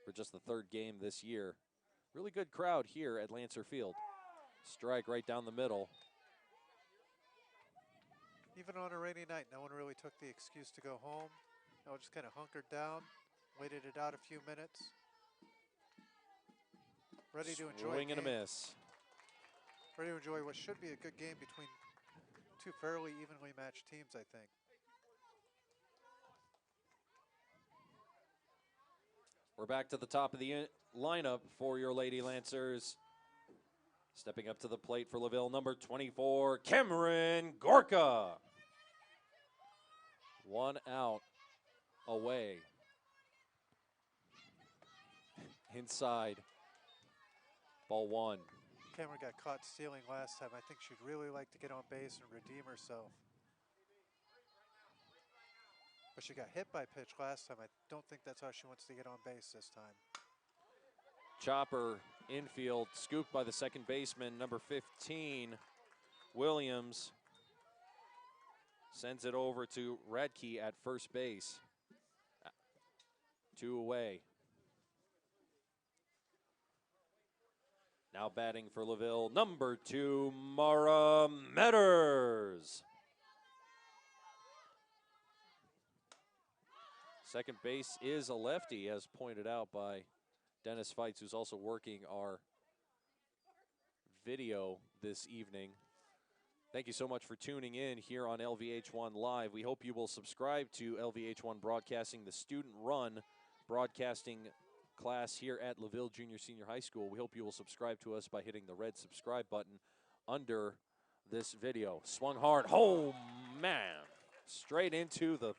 for just the 3rd game this year. Really good crowd here at Lancer Field. Strike right down the middle. Even on a rainy night, no one really took the excuse to go home. No, just kind of hunkered down, waited it out a few minutes. Ready to enjoy. Swing and a miss. Ready to enjoy what should be a good game between two fairly evenly matched teams, I think. We're back to the top of the lineup for your Lady Lancers. Stepping up to the plate for Laville, number 24, Cameron Gorka. 1 out, away. Inside, ball 1. Cameron got caught stealing last time. I think she'd really like to get on base and redeem herself. But she got hit by pitch last time. I don't think that's how she wants to get on base this time. Chopper infield, scooped by the second baseman, number 15, Williams. Sends it over to Radke at first base. 2 away. Now batting for Laville, number 2, Mara Metters. Second base is a lefty, as pointed out by Dennis Feitz, who's also working our video this evening. Thank you so much for tuning in here on LVH1 Live. We hope you will subscribe to LVH1 Broadcasting, the student-run broadcasting class here at Laville Junior Senior High School. We hope you will subscribe to us by hitting the red subscribe button under this video. Swung hard. Oh, man. Straight into the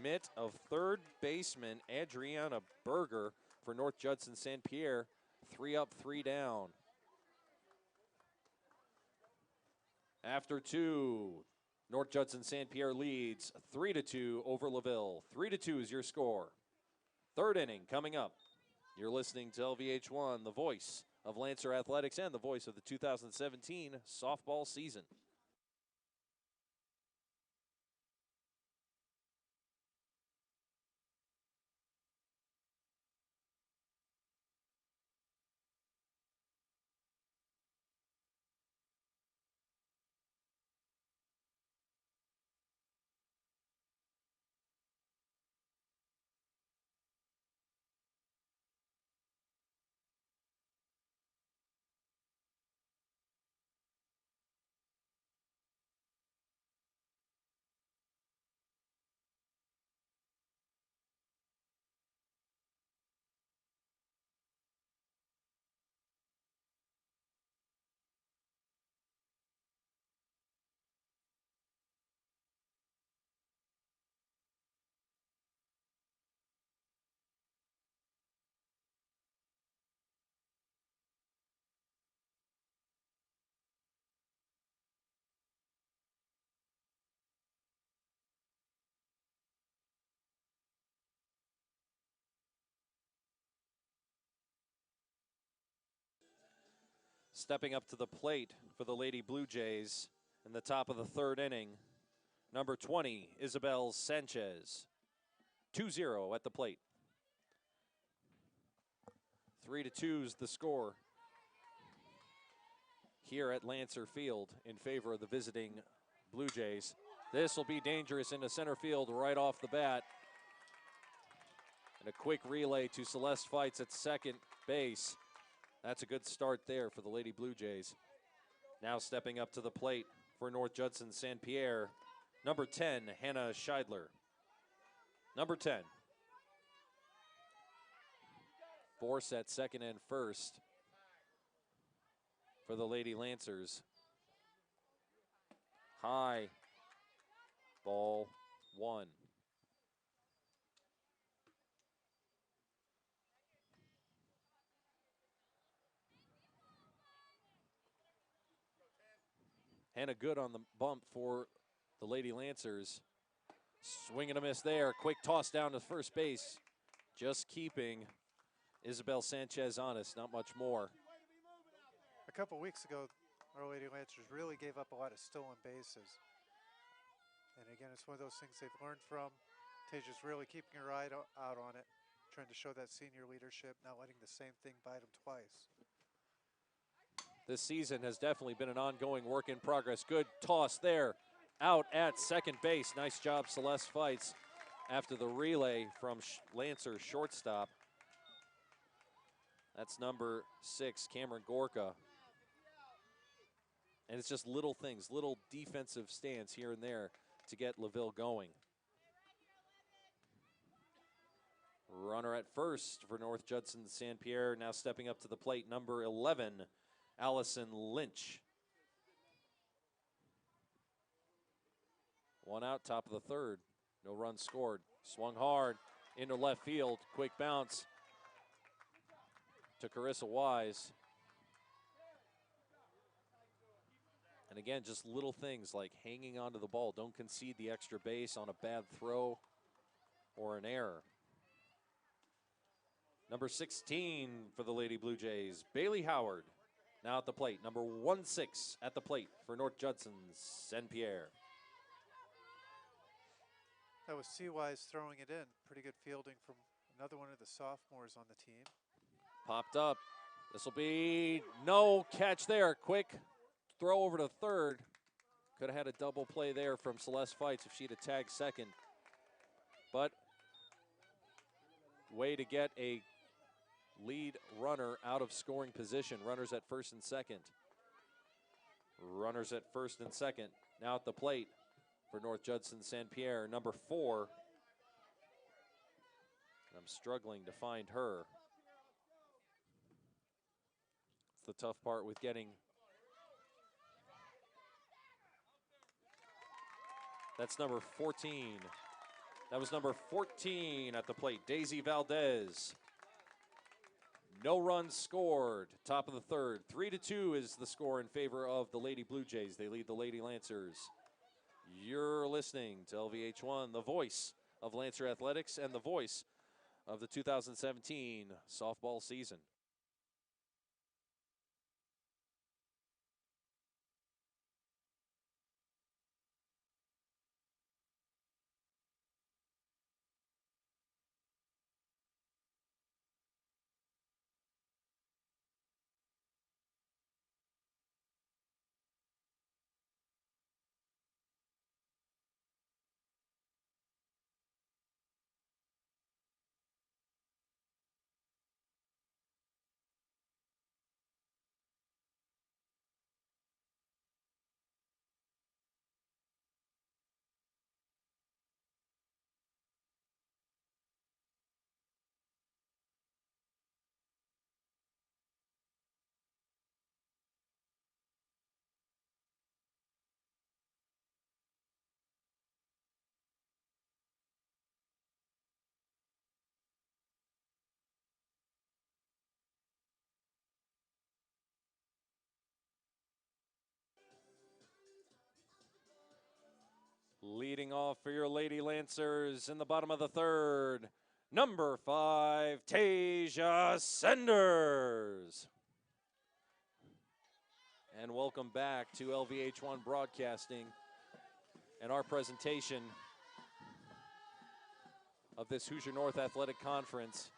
mitt of third baseman Adriana Berger for North Judson-San Pierre. 3 up, 3 down. After 2, North Judson-San Pierre leads 3-2 over Laville. 3-2 is your score. 3rd inning coming up. You're listening to LVH1, the voice of Lancer Athletics and the voice of the 2017 softball season. Stepping up to the plate for the Lady Blue Jays in the top of the 3rd inning, number 20, Isabel Sanchez. 2-0 at the plate. 3-2 is the score here at Lancer Field in favor of the visiting Blue Jays. This will be dangerous into center field right off the bat. And a quick relay to Celeste Fights at second base. That's a good start there for the Lady Blue Jays. Now stepping up to the plate for North Judson-San Pierre, number 10, Hannah Scheidler. Number 10. Force at second and first for the Lady Lancers. High, ball 1. Hannah good on the bump for the Lady Lancers. Swing and a miss there. Quick toss down to first base. Just keeping Isabel Sanchez honest, not much more. A couple weeks ago, our Lady Lancers really gave up a lot of stolen bases. And again, it's one of those things they've learned from. Taja's really keeping her eye out on it, trying to show that senior leadership, not letting the same thing bite them twice. This season has definitely been an ongoing work in progress. Good toss there, out at second base. Nice job, Celeste Fights, after the relay from Lancer shortstop. That's number 6, Cameron Gorka. And it's just little things, little defensive stands here and there to get Laville going. Runner at first for North Judson-San Pierre, now stepping up to the plate, number 11, Allison Lynch. 1 out, top of the third. No runs scored. Swung hard into left field. Quick bounce to Carissa Wise. And again, just little things like hanging onto the ball. Don't concede the extra base on a bad throw or an error. Number 16 for the Lady Blue Jays, Bailey Howard. Now at the plate, number 1-6 at the plate for North Judson-San Pierre. That was C-Wise throwing it in. Pretty good fielding from another one of the sophomores on the team. Popped up. This will be no catch there. Quick throw over to third. Could have had a double play there from Celeste Fights if she'd have tagged second. But way to get a lead runner out of scoring position. Runners at first and second. Runners at first and second. Now at the plate for North Judson-San Pierre, number 4. I'm struggling to find her. It's the tough part with getting. That's number 14. That was number 14 at the plate, Daisy Valdez. No runs scored. Top of the third. 3-2 is the score in favor of the Lady Blue Jays. They lead the Lady Lancers. You're listening to LVH1, the voice of Lancer Athletics and the voice of the 2017 softball season. Leading off for your Lady Lancers in the bottom of the third, number 5, Tasia Senders. And welcome back to LVH1 Broadcasting and our presentation of this Hoosier North Athletic Conference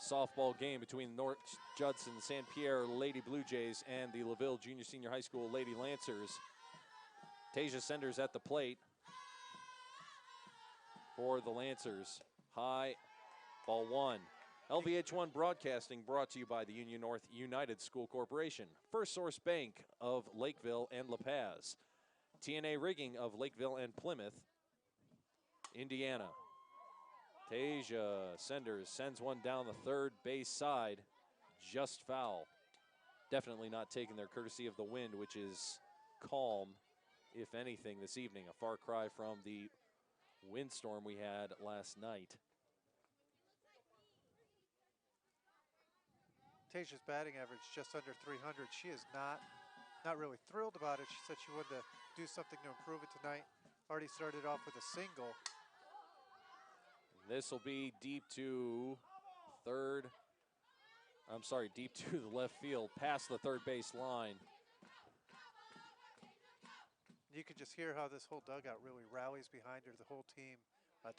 softball game between North Judson-San Pierre Lady Bluejays and the Laville Junior Senior High School Lady Lancers. Tasia Senders at the plate for the Lancers. High, ball one. LVH1 Broadcasting brought to you by the Union North United School Corporation, First Source Bank of Lakeville and La Paz, TNA Rigging of Lakeville and Plymouth, Indiana. Tasia Senders sends one down the third base side, just foul. Definitely not taking their courtesy of the wind, which is calm, if anything, this evening. A far cry from the windstorm we had last night. Tasia's batting average just under 300. She is not really thrilled about it. She said she wanted to do something to improve it tonight. Already started off with a single. This will be deep to deep to the left field, past the third base line. You can just hear how this whole dugout really rallies behind her, the whole team.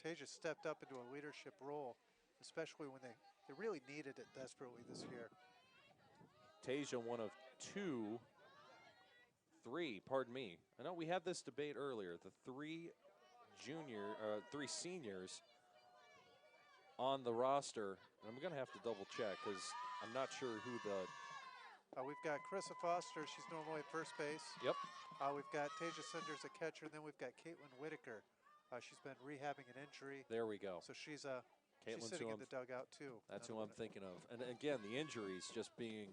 Tasia stepped up into a leadership role, especially when they really needed it desperately this year. Tasia, one of three, pardon me. I know we had this debate earlier. The three seniors on the roster. And I'm going to have to double check because I'm not sure who the... We've got Carissa Foster. She's normally at first base. Yep. We've got Tasia Senders at catcher, and then we've got Caitlin Whitaker. She's been rehabbing an injury. There we go. So she's sitting in the dugout too. That's who I'm thinking of. And again, the injuries just being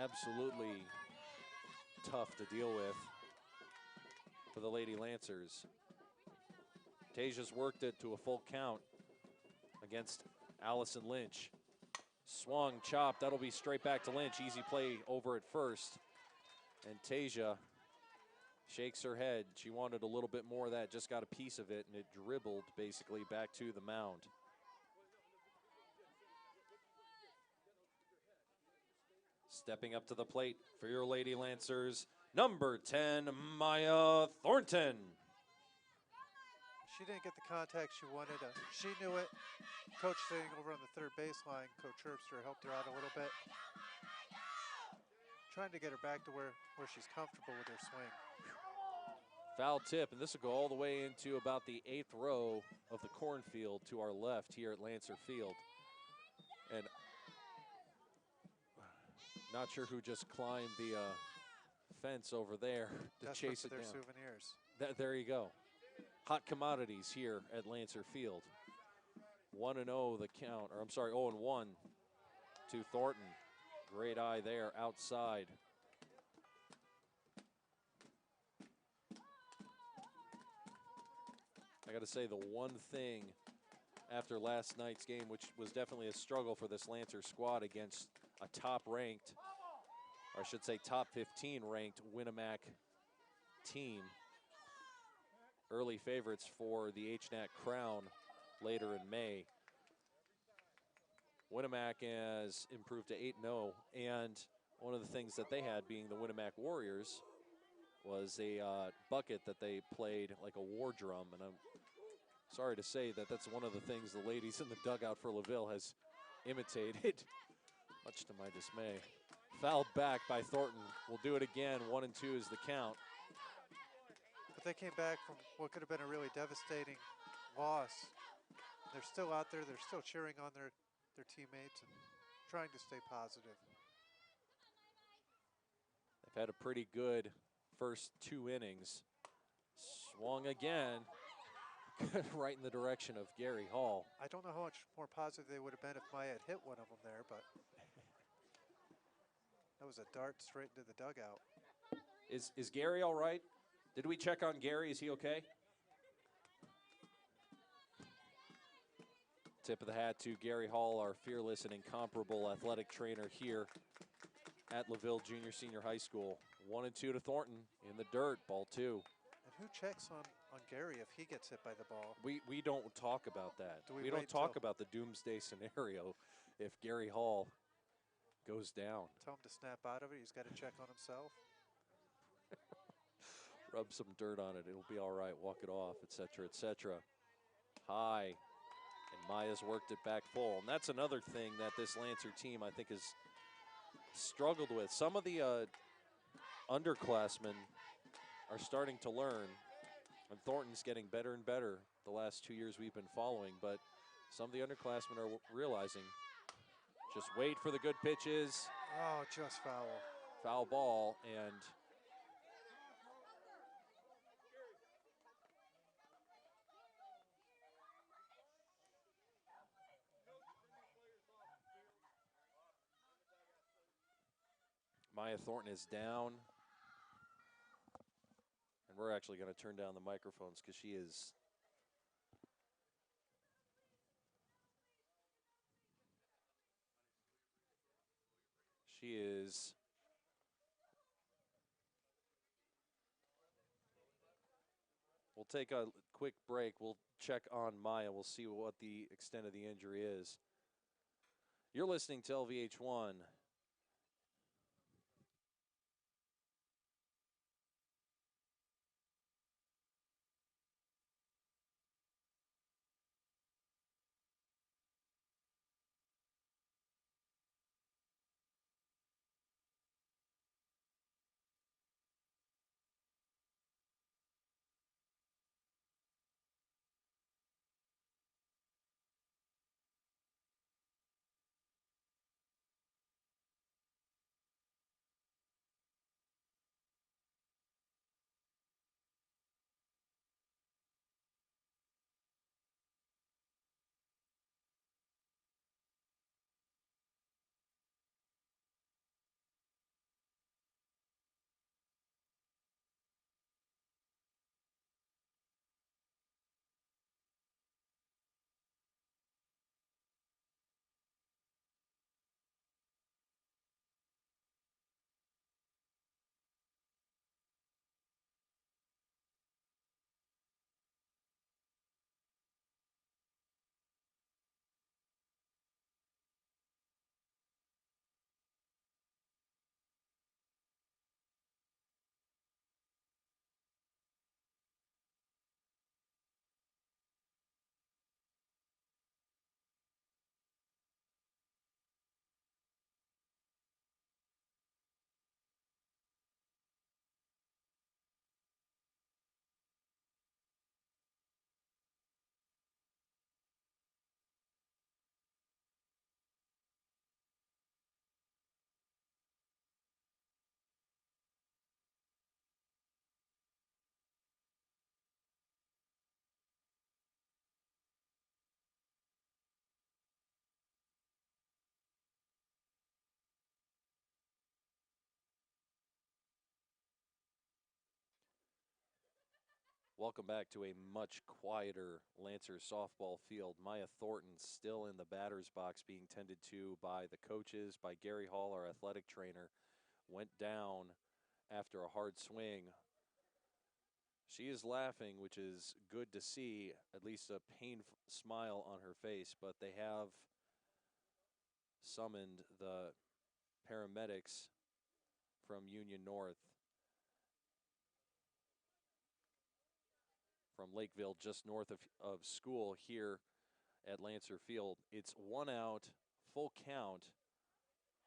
absolutely tough to deal with for the Lady Lancers. Tasia's worked it to a full count against Allison Lynch. Swung, chop, that'll be straight back to Lynch. Easy play over at first. And Tasia shakes her head. She wanted a little bit more of that, just got a piece of it, and it dribbled basically back to the mound. Stepping up to the plate for your Lady Lancers, number 10, Maya Thornton. She didn't get the contact she wanted. She knew it. Coach sitting over on the third baseline, Coach Herbster, helped her out a little bit. Trying to get her back to where she's comfortable with her swing. Foul tip, and this will go all the way into about the 8th row of the cornfield to our left here at Lancer Field. And not sure who just climbed the fence over there to chase it their down. Souvenirs. There you go. Hot commodities here at Lancer Field. 1-0 the count, or I'm sorry, 0-1 to Thornton. Great eye there outside. I got to say, the one thing after last night's game, which was definitely a struggle for this Lancer squad against a top-ranked, or I should say top 15 ranked Winnemac team. Early favorites for the HNAC crown later in May. Winnemac has improved to 8-0, and one of the things that they had, being the Winnemac Warriors, was a bucket that they played like a war drum, and I'm sorry to say that that's one of the things the ladies in the dugout for Laville has imitated, much to my dismay. Fouled back by Thornton. We'll do it again. 1-2 is the count. But they came back from what could have been a really devastating loss. They're still out there. They're still cheering on their teammates and trying to stay positive. They've had a pretty good first 2 innings. Swung again, right in the direction of Gary Hall. I don't know how much more positive they would have been if Maya had hit one of them there, but that was a dart straight into the dugout. Is Gary all right? Did we check on Gary? Is he okay? Tip of the hat to Gary Hall, our fearless and incomparable athletic trainer here at Laville Junior Senior High School. 1-2 to Thornton in the dirt, ball 2. And who checks on Gary if he gets hit by the ball? We don't talk about that. We don't wait talk till- about the doomsday scenario if Gary Hall goes down. Tell him to snap out of it. He's got to check on himself. Rub some dirt on it. It'll be all right. Walk it off, etc., etc. high, and Maya's worked it back full. And that's another thing that this Lancer team, I think, has struggled with. Some of the underclassmen are starting to learn, and Thornton's getting better and better the last 2 years we've been following, but some of the underclassmen are realizing just wait for the good pitches, Oh, just foul. foul ball, and Maya Thornton is down. And we're actually going to turn down the microphones because she is we'll take a quick break. We'll check on Maya. We'll see what the extent of the injury is. You're listening to LVH1. Welcome back to a much quieter Lancer softball field. Maya Thornton still in the batter's box being tended to by the coaches, by Gary Hall, our athletic trainer. Went down after a hard swing. She is laughing, which is good to see, at least a pained smile on her face, but they have summoned the paramedics from Union North, from Lakeville, just north of school here at Lancer Field. It's 1 out, full count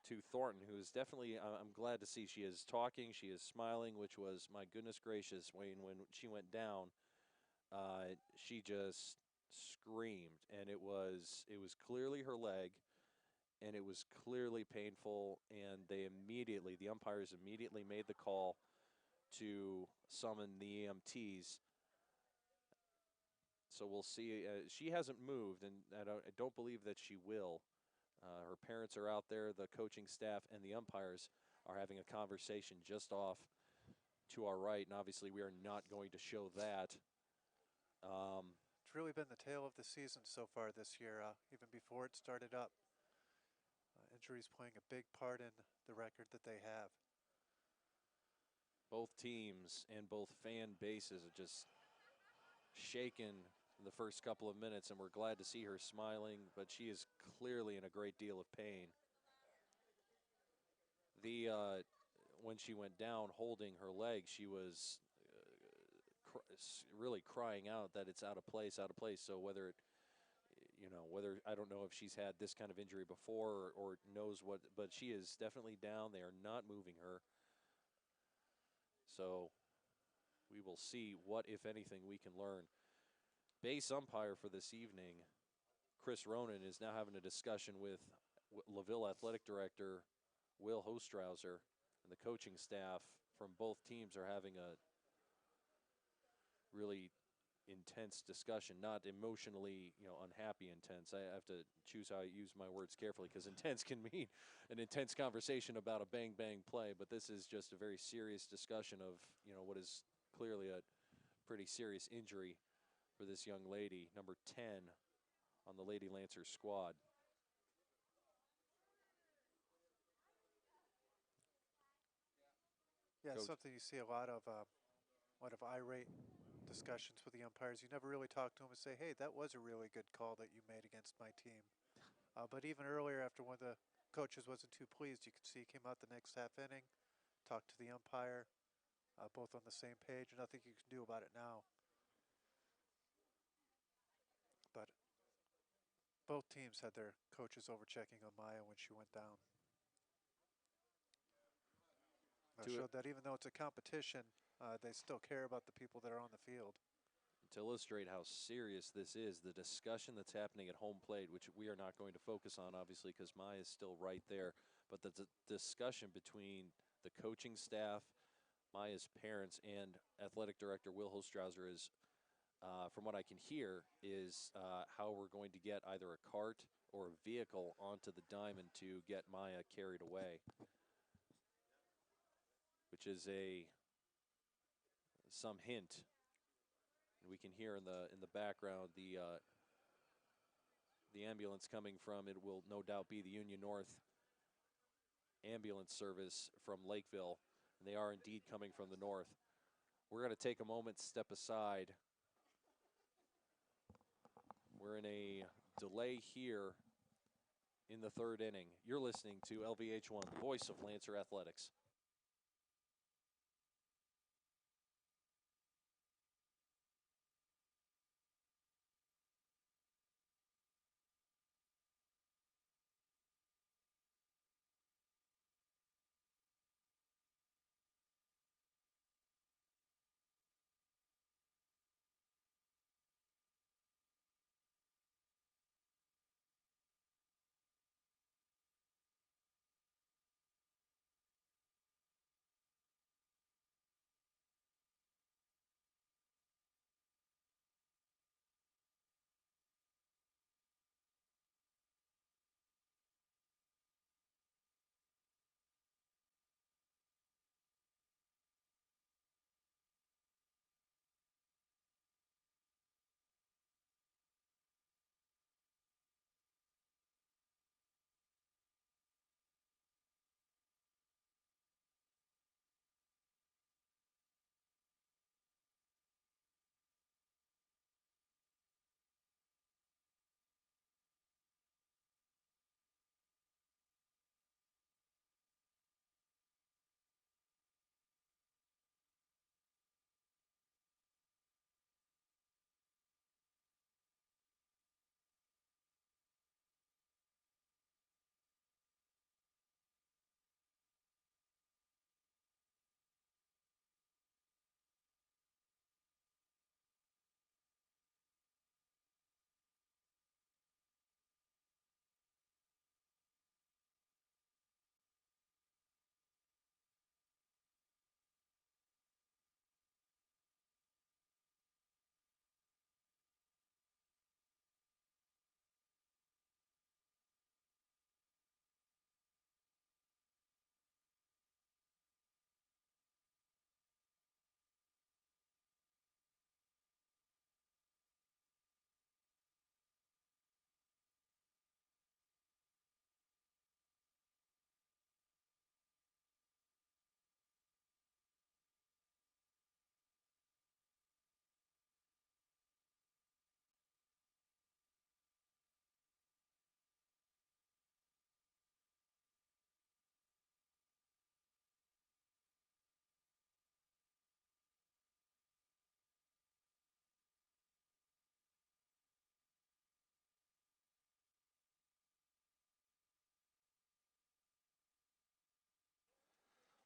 to Thornton, who is definitely, I'm glad to see she is talking, she is smiling, which was, my goodness gracious, when she went down, she just screamed, and it was clearly her leg, and it was clearly painful, and the umpires immediately made the call to summon the EMTs. So we'll see. She hasn't moved, and I don't believe that she will. Her parents are out there, the coaching staff, and the umpires are having a conversation just off to our right, and obviously we are not going to show that. It's really been the tale of the season so far this year, even before it started up. Injuries playing a big part in the record that they have. Both teams and both fan bases are just shaken in the first couple of minutes, and we're glad to see her smiling, but she is clearly in a great deal of pain. When she went down holding her leg, she was really crying out that it's out of place, out of place. So whether it, whether I don't know if she's had this kind of injury before or knows what, but she is definitely down. They are not moving her. So we will see what, if anything, we can learn. Base umpire for this evening, Chris Ronan, is now having a discussion with Laville Athletic Director Will Hostrauser, and the coaching staff from both teams are having a really intense discussion, not emotionally, unhappy intense. I have to choose how I use my words carefully because intense can mean an intense conversation about a bang-bang play, but this is just a very serious discussion of, what is clearly a pretty serious injury for this young lady, number 10 on the Lady Lancers squad. Yeah, Coach. something you see a lot of irate discussions with the umpires. You never really talk to them and say, hey, that was a really good call that you made against my team. But even earlier, after one of the coaches wasn't too pleased, you could see he came out the next half inning, talked to the umpire, both on the same page. Nothing you can do about it now. But both teams had their coaches over checking on Maya when she went down. It showed that even though it's a competition, they still care about the people that are on the field. To illustrate how serious this is, the discussion that's happening at home plate, which we are not going to focus on, obviously, because Maya is still right there, but the discussion between the coaching staff, Maya's parents, and athletic director Will Hostrauser is, from what I can hear, is how we're going to get either a cart or a vehicle onto the diamond to get Maya carried away, which is some hint. We can hear in the background the ambulance coming from, it will no doubt be the Union North ambulance service from Lakeville. And they are indeed coming from the north. We're going to take a moment, step aside. We're in a delay here in the third inning. You're listening to LVH1, the voice of Lancer Athletics.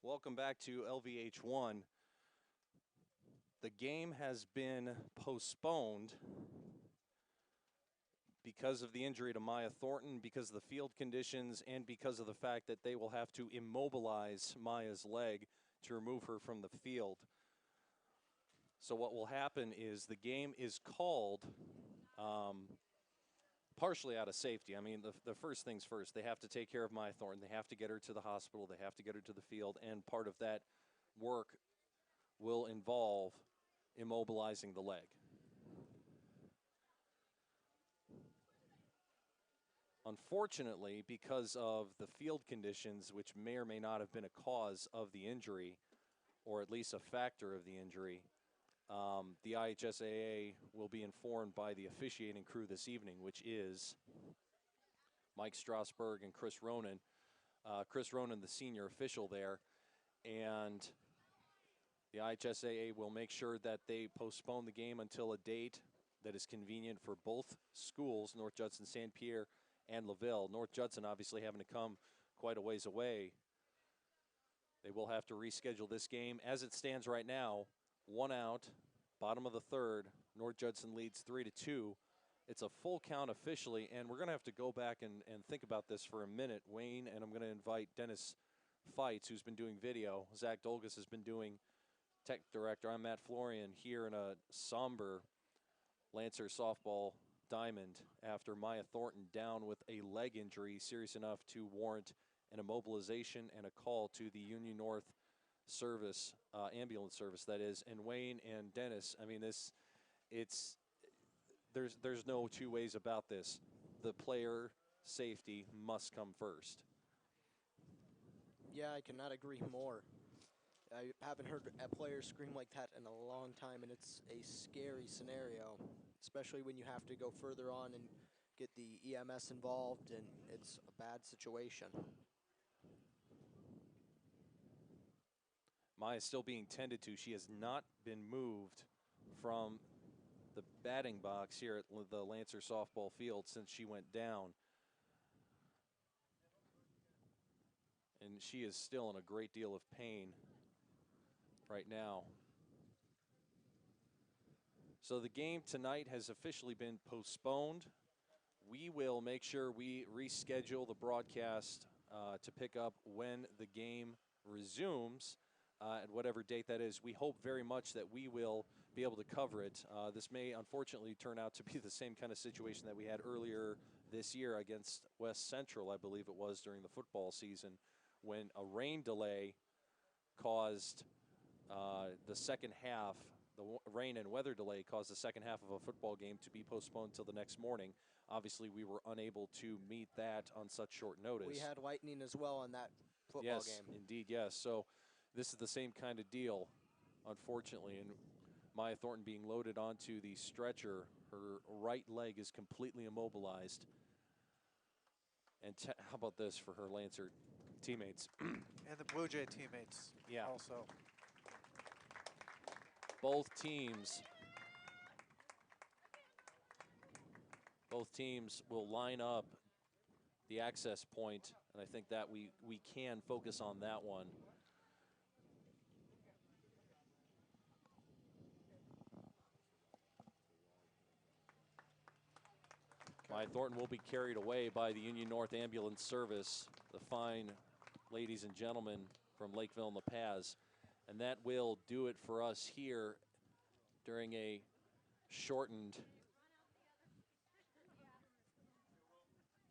Welcome back to LVH1. The game has been postponed because of the injury to Maya Thornton, because of the field conditions, and because of the fact that they will have to immobilize Maya's leg to remove her from the field. So what will happen is the game is called partially out of safety. I mean, the first things first, they have to take care of Maya Thornton. They have to get her to the hospital. They have to get her to the field. And part of that work will involve immobilizing the leg. Unfortunately, because of the field conditions, which may or may not have been a cause of the injury, or at least a factor of the injury, the IHSAA will be informed by the officiating crew this evening, which is Mike Strasberg and Chris Ronan. Chris Ronan, the senior official there, and the IHSAA will make sure that they postpone the game until a date that is convenient for both schools, North Judson-San Pierre and Laville. North Judson obviously having to come quite a ways away. They will have to reschedule this game. As it stands right now, 1 out, bottom of the third. North Judson leads 3-2. It's a full count officially, and we're going to have to go back and think about this for a minute, Wayne, and I'm going to invite Dennis Feitz, who's been doing video. Zach Dolgus has been doing tech director. I'm Matt Florian here in a somber Lancer softball diamond after Maya Thornton down with a leg injury serious enough to warrant an immobilization and a call to the Union North service, ambulance service that is. And Wayne and Dennis, I mean, there's no two ways about this. The player safety must come first. Yeah, I cannot agree more. I haven't heard a player scream like that in a long time, and it's a scary scenario, especially when you have to go further on and get the EMS involved, and it's a bad situation. Maya's still being tended to. She has not been moved from the batting box here at the Lancer softball field since she went down. And she is still in a great deal of pain right now. So the game tonight has officially been postponed. We will make sure we reschedule the broadcast to pick up when the game resumes at whatever date that is. We hope very much that we will be able to cover it. This may unfortunately turn out to be the same kind of situation that we had earlier this year against West Central, I believe it was, during the football season, when a rain delay caused the second half, the rain and weather delay caused the second half of a football game to be postponed until the next morning. Obviously, we were unable to meet that on such short notice. We had lightning as well on that football yes, game. Indeed, yes. So this is the same kind of deal, unfortunately. And Maya Thornton being loaded onto the stretcher, her right leg is completely immobilized. And how about this for her Lancer teammates? And the Bluejay teammates Yeah. also. Both teams will line up the access point, and I think that we can focus on that one. Maya Thornton will be carried away by the Union North Ambulance Service, the fine ladies and gentlemen from Lakeville and La Paz. And that will do it for us here during a shortened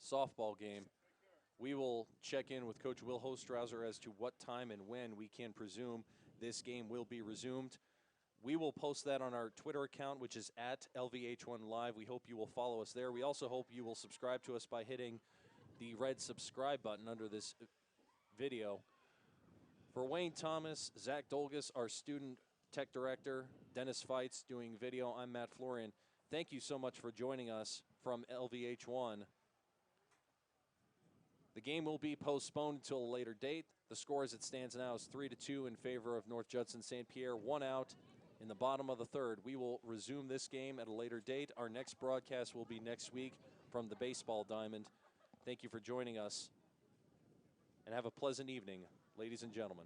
softball game. We will check in with Coach Will Hostrauser as to what time and when we can presume this game will be resumed. We will post that on our Twitter account, which is at LVH1 Live. We hope you will follow us there. We also hope you will subscribe to us by hitting the red subscribe button under this video. For Wayne Thomas, Zach Dolgus, our student tech director, Dennis Feitz doing video, I'm Matt Florian. Thank you so much for joining us from LVH1. The game will be postponed until a later date. The score as it stands now is 3-2 in favor of North Judson-San Pierre. 1 out in the bottom of the third. We will resume this game at a later date. Our next broadcast will be next week from the baseball diamond. Thank you for joining us, and have a pleasant evening, ladies and gentlemen.